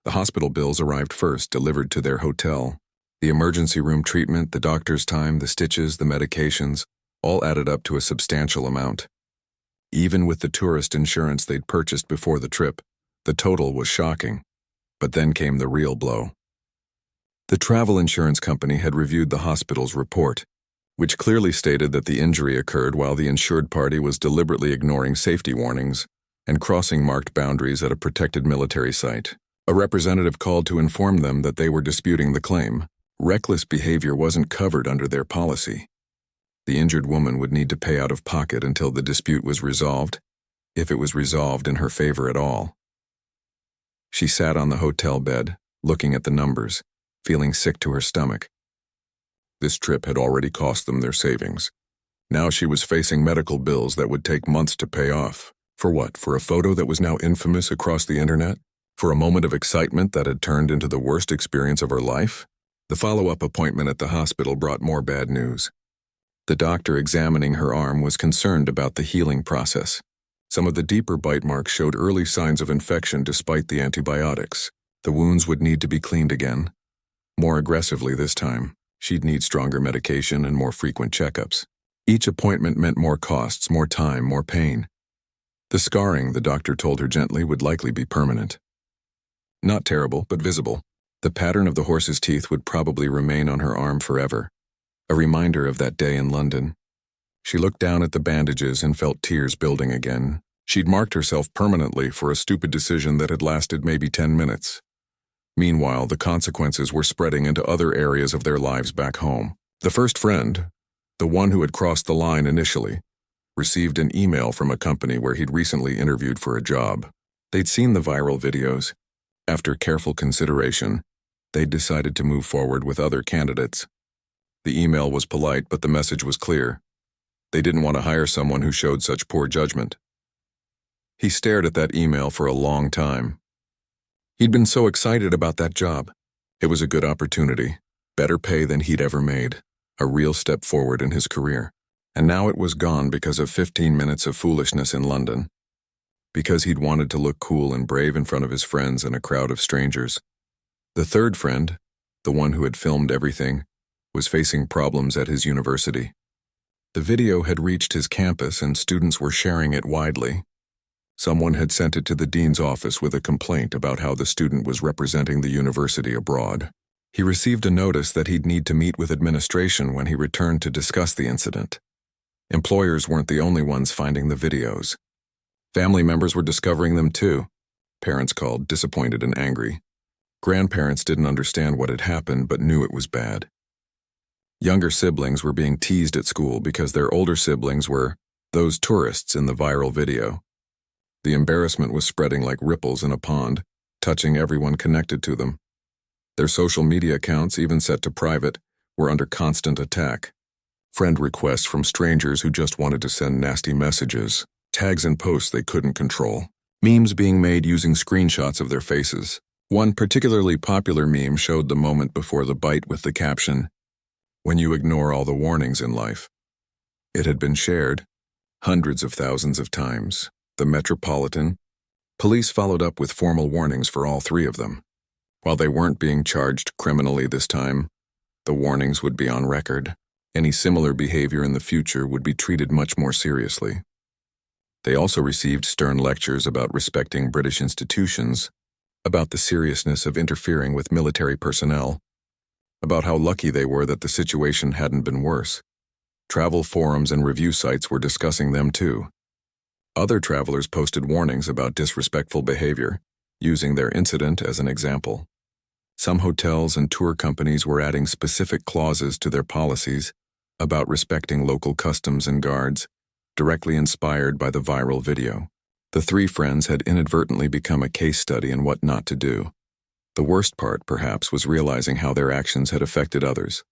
S1: The hospital bills arrived first, delivered to their hotel. The emergency room treatment, the doctor's time, the stitches, the medications, all added up to a substantial amount. Even with the tourist insurance they'd purchased before the trip, the total was shocking. But then came the real blow. The travel insurance company had reviewed the hospital's report, which clearly stated that the injury occurred while the insured party was deliberately ignoring safety warnings and crossing marked boundaries at a protected military site. A representative called to inform them that they were disputing the claim. Reckless behavior wasn't covered under their policy. The injured woman would need to pay out of pocket until the dispute was resolved, if it was resolved in her favor at all. She sat on the hotel bed, looking at the numbers, feeling sick to her stomach. This trip had already cost them their savings. Now she was facing medical bills that would take months to pay off. For what? For a photo that was now infamous across the internet? For a moment of excitement that had turned into the worst experience of her life? The follow-up appointment at the hospital brought more bad news. The doctor examining her arm was concerned about the healing process. Some of the deeper bite marks showed early signs of infection despite the antibiotics. The wounds would need to be cleaned again. More aggressively this time. She'd need stronger medication and more frequent checkups. Each appointment meant more costs, more time, more pain. The scarring, the doctor told her gently, would likely be permanent. Not terrible, but visible. The pattern of the horse's teeth would probably remain on her arm forever. A reminder of that day in London. She looked down at the bandages and felt tears building again. She'd marked herself permanently for a stupid decision that had lasted maybe 10 minutes. Meanwhile, the consequences were spreading into other areas of their lives back home. The first friend, the one who had crossed the line initially, received an email from a company where he'd recently interviewed for a job. They'd seen the viral videos. After careful consideration, they'd decided to move forward with other candidates. The email was polite, but the message was clear. They didn't want to hire someone who showed such poor judgment. He stared at that email for a long time. He'd been so excited about that job. It was a good opportunity, better pay than he'd ever made, a real step forward in his career. And now it was gone because of 15 minutes of foolishness in London. Because he'd wanted to look cool and brave in front of his friends and a crowd of strangers. The third friend, the one who had filmed everything, was facing problems at his university. The video had reached his campus and students were sharing it widely. Someone had sent it to the dean's office with a complaint about how the student was representing the university abroad. He received a notice that he'd need to meet with administration when he returned to discuss the incident. Employers weren't the only ones finding the videos. Family members were discovering them too. Parents called, disappointed and angry. Grandparents didn't understand what had happened but knew it was bad. Younger siblings were being teased at school because their older siblings were those tourists in the viral video. The embarrassment was spreading like ripples in a pond, touching everyone connected to them. Their social media accounts, even set to private, were under constant attack. Friend requests from strangers who just wanted to send nasty messages, tags and posts they couldn't control, memes being made using screenshots of their faces. One particularly popular meme showed the moment before the bite with the caption, "When you ignore all the warnings in life." It had been shared hundreds of thousands of times. The Metropolitan Police followed up with formal warnings for all three of them. While they weren't being charged criminally this time, the warnings would be on record. Any similar behavior in the future would be treated much more seriously. They also received stern lectures about respecting British institutions, about the seriousness of interfering with military personnel, about how lucky they were that the situation hadn't been worse. Travel forums and review sites were discussing them too. Other travelers posted warnings about disrespectful behavior, using their incident as an example. Some hotels and tour companies were adding specific clauses to their policies about respecting local customs and guards, directly inspired by the viral video. The three friends had inadvertently become a case study in what not to do. The worst part, perhaps, was realizing how their actions had affected others.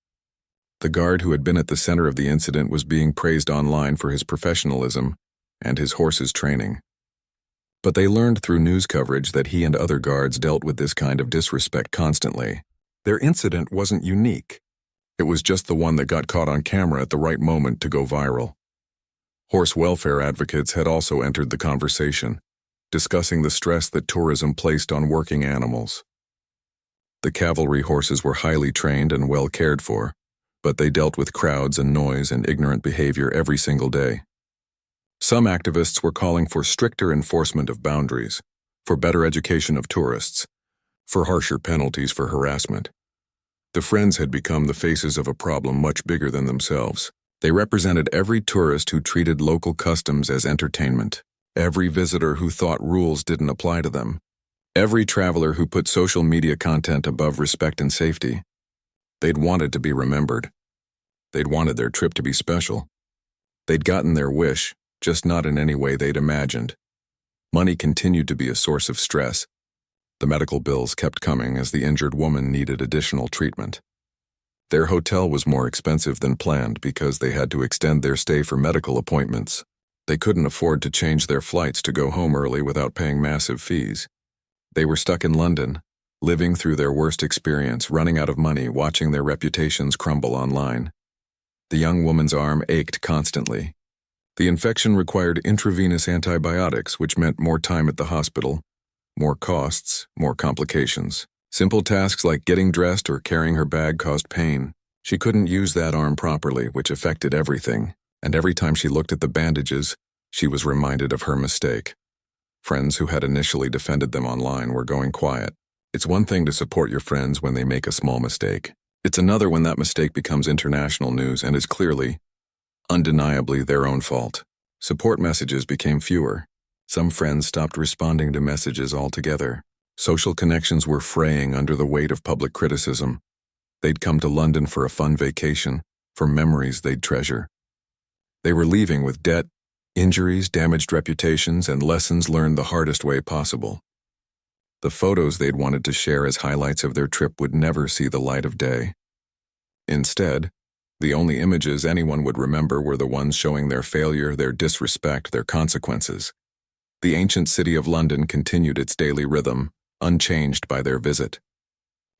S1: The guard who had been at the center of the incident was being praised online for his professionalism and his horse's training. But they learned through news coverage that he and other guards dealt with this kind of disrespect constantly. Their incident wasn't unique. It was just the one that got caught on camera at the right moment to go viral. Horse welfare advocates had also entered the conversation, discussing the stress that tourism placed on working animals. The cavalry horses were highly trained and well cared for, but they dealt with crowds and noise and ignorant behavior every single day. Some activists were calling for stricter enforcement of boundaries, for better education of tourists, for harsher penalties for harassment. The Friends had become the faces of a problem much bigger than themselves. They represented every tourist who treated local customs as entertainment, every visitor who thought rules didn't apply to them, every traveler who put social media content above respect and safety. They'd wanted to be remembered. They'd wanted their trip to be special. They'd gotten their wish, just not in any way they'd imagined. Money continued to be a source of stress. The medical bills kept coming as the injured woman needed additional treatment. Their hotel was more expensive than planned because they had to extend their stay for medical appointments. They couldn't afford to change their flights to go home early without paying massive fees. They were stuck in London, living through their worst experience, running out of money, watching their reputations crumble online. The young woman's arm ached constantly. The infection required intravenous antibiotics, which meant more time at the hospital, more costs, more complications. Simple tasks like getting dressed or carrying her bag caused pain. She couldn't use that arm properly, which affected everything, and every time she looked at the bandages, she was reminded of her mistake. Friends who had initially defended them online were going quiet. It's one thing to support your friends when they make a small mistake. It's another when that mistake becomes international news and is clearly, undeniably their own fault. Support messages became fewer. Some friends stopped responding to messages altogether. Social connections were fraying under the weight of public criticism. They'd come to London for a fun vacation, for memories they'd treasure. They were leaving with debt, injuries, damaged reputations, and lessons learned the hardest way possible. The photos they'd wanted to share as highlights of their trip would never see the light of day. Instead, the only images anyone would remember were the ones showing their failure, their disrespect, their consequences. The ancient city of London continued its daily rhythm, unchanged by their visit.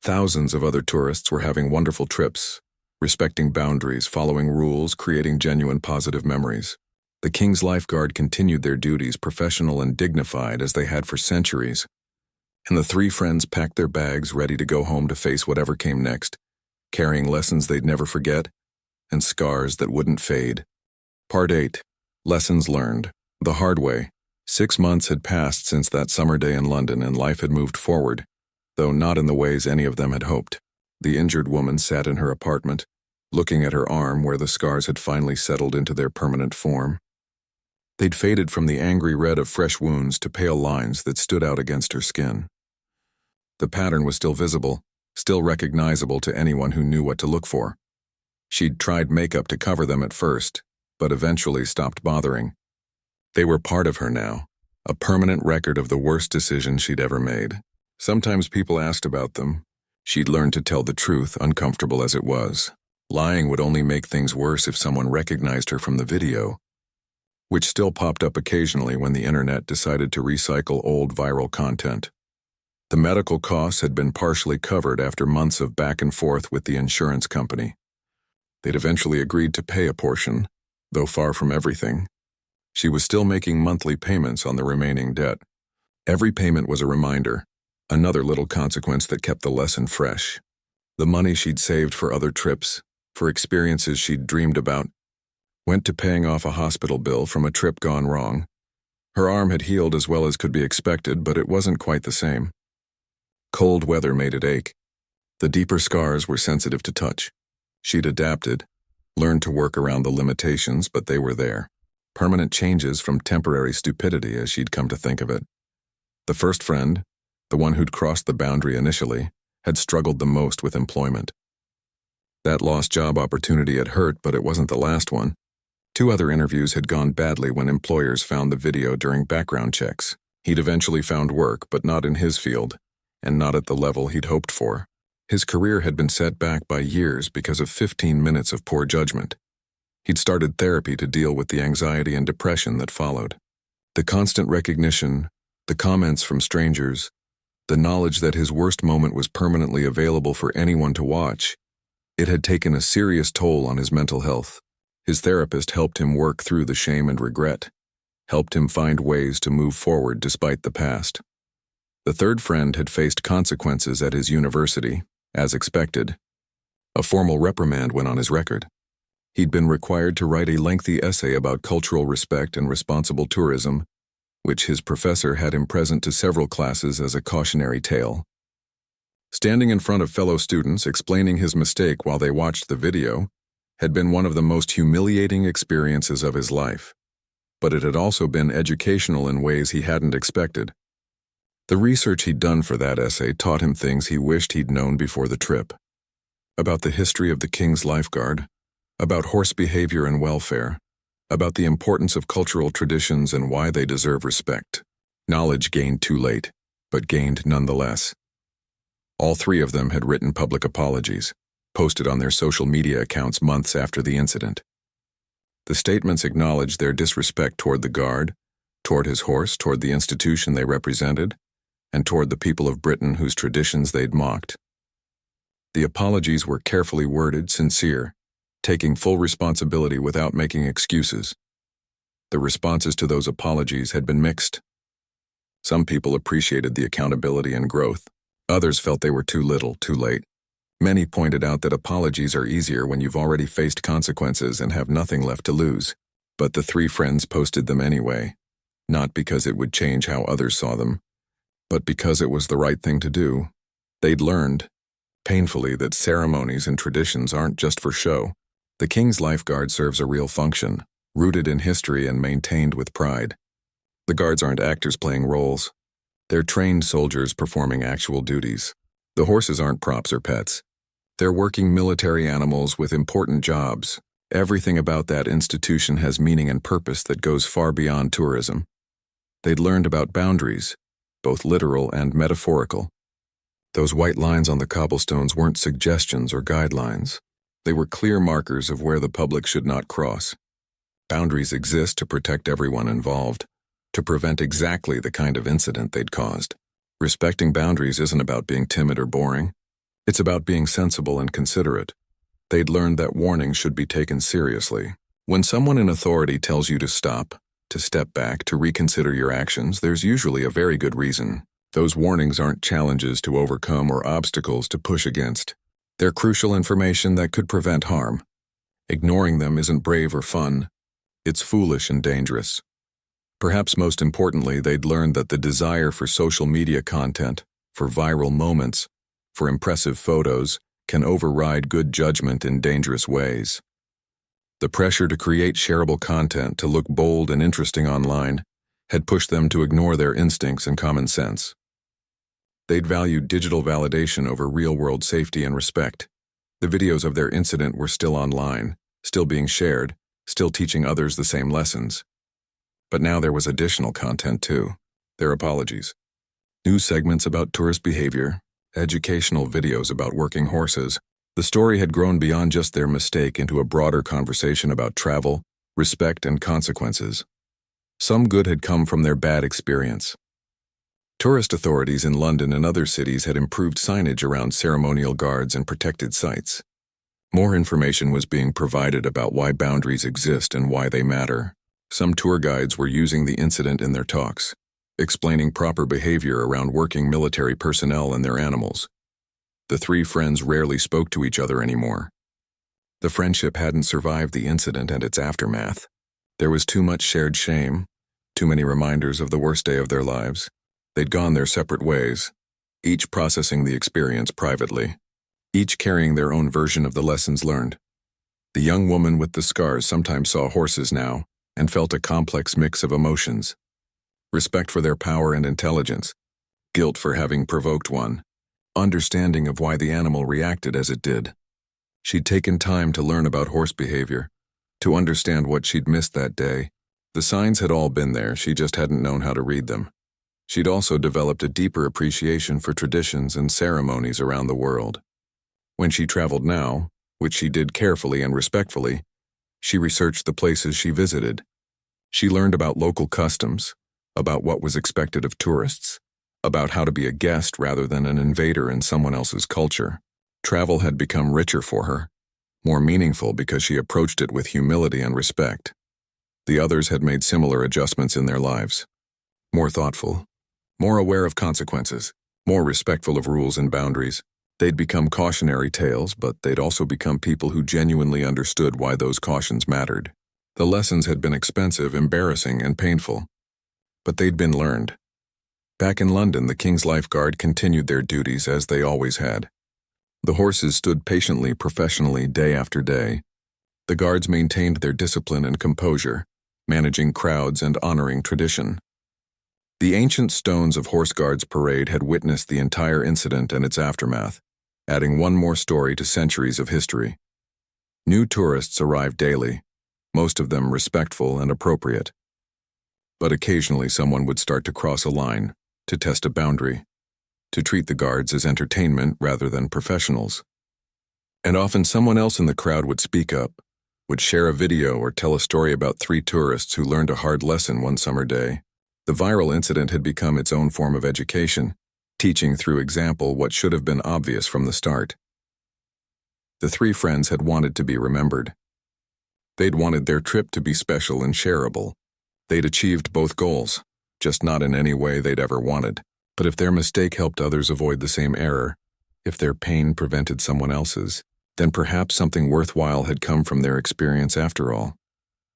S1: Thousands of other tourists were having wonderful trips, respecting boundaries, following rules, creating genuine positive memories. The King's Lifeguard continued their duties, professional and dignified as they had for centuries. And the three friends packed their bags, ready to go home to face whatever came next, carrying lessons they'd never forget and scars that wouldn't fade. Part 8. Lessons learned. The hard way. 6 months had passed since that summer day in London, and life had moved forward, though not in the ways any of them had hoped. The injured woman sat in her apartment, looking at her arm where the scars had finally settled into their permanent form. They'd faded from the angry red of fresh wounds to pale lines that stood out against her skin. The pattern was still visible, still recognizable to anyone who knew what to look for. She'd tried makeup to cover them at first, but eventually stopped bothering. They were part of her now, a permanent record of the worst decision she'd ever made. Sometimes people asked about them. She'd learned to tell the truth, uncomfortable as it was. Lying would only make things worse if someone recognized her from the video, which still popped up occasionally when the internet decided to recycle old viral content. The medical costs had been partially covered after months of back and forth with the insurance company. They'd eventually agreed to pay a portion, though far from everything. She was still making monthly payments on the remaining debt. Every payment was a reminder, another little consequence that kept the lesson fresh. The money she'd saved for other trips, for experiences she'd dreamed about, went to paying off a hospital bill from a trip gone wrong. Her arm had healed as well as could be expected, but it wasn't quite the same. Cold weather made it ache. The deeper scars were sensitive to touch. She'd adapted, learned to work around the limitations, but they were there. Permanent changes from temporary stupidity, as she'd come to think of it. The first friend, the one who'd crossed the boundary initially, had struggled the most with employment. That lost job opportunity had hurt, but it wasn't the last one. 2 other interviews had gone badly when employers found the video during background checks. He'd eventually found work, but not in his field, and not at the level he'd hoped for. His career had been set back by years because of 15 minutes of poor judgment. He'd started therapy to deal with the anxiety and depression that followed. The constant recognition, The comments from strangers, the knowledge that his worst moment was permanently available for anyone to watch, it had taken a serious toll on his mental health. His therapist helped him work through the shame and regret, helped him find ways to move forward despite the past. The third friend had faced consequences at his university, as expected. A formal reprimand went on his record. He'd been required to write a lengthy essay about cultural respect and responsible tourism, which his professor had him present to several classes as a cautionary tale. Standing in front of fellow students explaining his mistake while they watched the video had been one of the most humiliating experiences of his life, but it had also been educational in ways he hadn't expected. The research he'd done for that essay taught him things he wished he'd known before the trip. About the history of the King's Lifeguard, about horse behavior and welfare, about the importance of cultural traditions and why they deserve respect. Knowledge gained too late, but gained nonetheless. All three of them had written public apologies, posted on their social media accounts months after the incident. The statements acknowledged their disrespect toward the guard, toward his horse, toward the institution they represented, and toward the people of Britain whose traditions they'd mocked. The apologies were carefully worded, sincere, taking full responsibility without making excuses. The responses to those apologies had been mixed. Some people appreciated the accountability and growth. Others felt they were too little, too late. Many pointed out that apologies are easier when you've already faced consequences and have nothing left to lose. But the three friends posted them anyway, not because it would change how others saw them, but because it was the right thing to do. They'd learned, painfully, that ceremonies and traditions aren't just for show. The King's Lifeguard serves a real function, rooted in history and maintained with pride. The guards aren't actors playing roles. They're trained soldiers performing actual duties. The horses aren't props or pets. They're working military animals with important jobs. Everything about that institution has meaning and purpose that goes far beyond tourism. They'd learned about boundaries, both literal and metaphorical. Those white lines on the cobblestones weren't suggestions or guidelines. They were clear markers of where the public should not cross. Boundaries exist to protect everyone involved, to prevent exactly the kind of incident they'd caused. Respecting boundaries isn't about being timid or boring. It's about being sensible and considerate. They'd learned that warnings should be taken seriously. When someone in authority tells you to stop, to step back, to reconsider your actions, there's usually a very good reason. Those warnings aren't challenges to overcome or obstacles to push against. They're crucial information that could prevent harm. Ignoring them isn't brave or fun. It's foolish and dangerous. Perhaps most importantly, they'd learned that the desire for social media content, for viral moments, for impressive photos, can override good judgment in dangerous ways. The pressure to create shareable content, to look bold and interesting online, had pushed them to ignore their instincts and common sense. They'd valued digital validation over real-world safety and respect. The videos of their incident were still online, still being shared, still teaching others the same lessons. But now there was additional content too, their apologies. News segments about tourist behavior, educational videos about working horses. The story had grown beyond just their mistake into a broader conversation about travel, respect, and consequences. Some good had come from their bad experience. Tourist authorities in London and other cities had improved signage around ceremonial guards and protected sites. More information was being provided about why boundaries exist and why they matter. Some tour guides were using the incident in their talks, explaining proper behavior around working military personnel and their animals. The three friends rarely spoke to each other anymore. The friendship hadn't survived the incident and its aftermath. There was too much shared shame, too many reminders of the worst day of their lives. They'd gone their separate ways, each processing the experience privately, each carrying their own version of the lessons learned. The young woman with the scars sometimes saw horses now and felt a complex mix of emotions. Respect for their power and intelligence, guilt for having provoked one, understanding of why the animal reacted as it did. She'd taken time to learn about horse behavior, to understand what she'd missed that day. The signs had all been there, she just hadn't known how to read them. She'd also developed a deeper appreciation for traditions and ceremonies around the world. When she traveled now, which she did carefully and respectfully, she researched the places she visited. She learned about local customs, about what was expected of tourists, about how to be a guest rather than an invader in someone else's culture. Travel had become richer for her, more meaningful because she approached it with humility and respect. The others had made similar adjustments in their lives. More thoughtful, more aware of consequences, more respectful of rules and boundaries. They'd become cautionary tales, but they'd also become people who genuinely understood why those cautions mattered. The lessons had been expensive, embarrassing, and painful, but they'd been learned. Back in London, the King's Lifeguard continued their duties as they always had. The horses stood patiently, professionally, day after day. The guards maintained their discipline and composure, managing crowds and honoring tradition. The ancient stones of Horse Guards Parade had witnessed the entire incident and its aftermath, adding one more story to centuries of history. New tourists arrived daily, most of them respectful and appropriate. But occasionally someone would start to cross a line, to test a boundary, to treat the guards as entertainment rather than professionals. And often someone else in the crowd would speak up, would share a video or tell a story about 3 tourists who learned a hard lesson one summer day. The viral incident had become its own form of education, teaching through example what should have been obvious from the start. The 3 friends had wanted to be remembered. They'd wanted their trip to be special and shareable. They'd achieved both goals, just not in any way they'd ever wanted. But if their mistake helped others avoid the same error, if their pain prevented someone else's, then perhaps something worthwhile had come from their experience after all.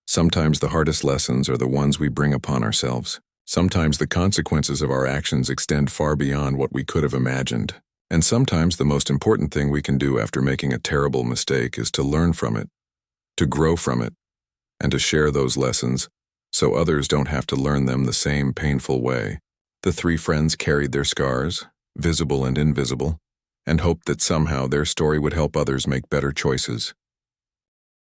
S1: Sometimes the hardest lessons are the ones we bring upon ourselves. Sometimes the consequences of our actions extend far beyond what we could have imagined. And sometimes the most important thing we can do after making a terrible mistake is to learn from it, to grow from it, and to share those lessons so others don't have to learn them the same painful way. The 3 friends carried their scars, visible and invisible, and hoped that somehow their story would help others make better choices.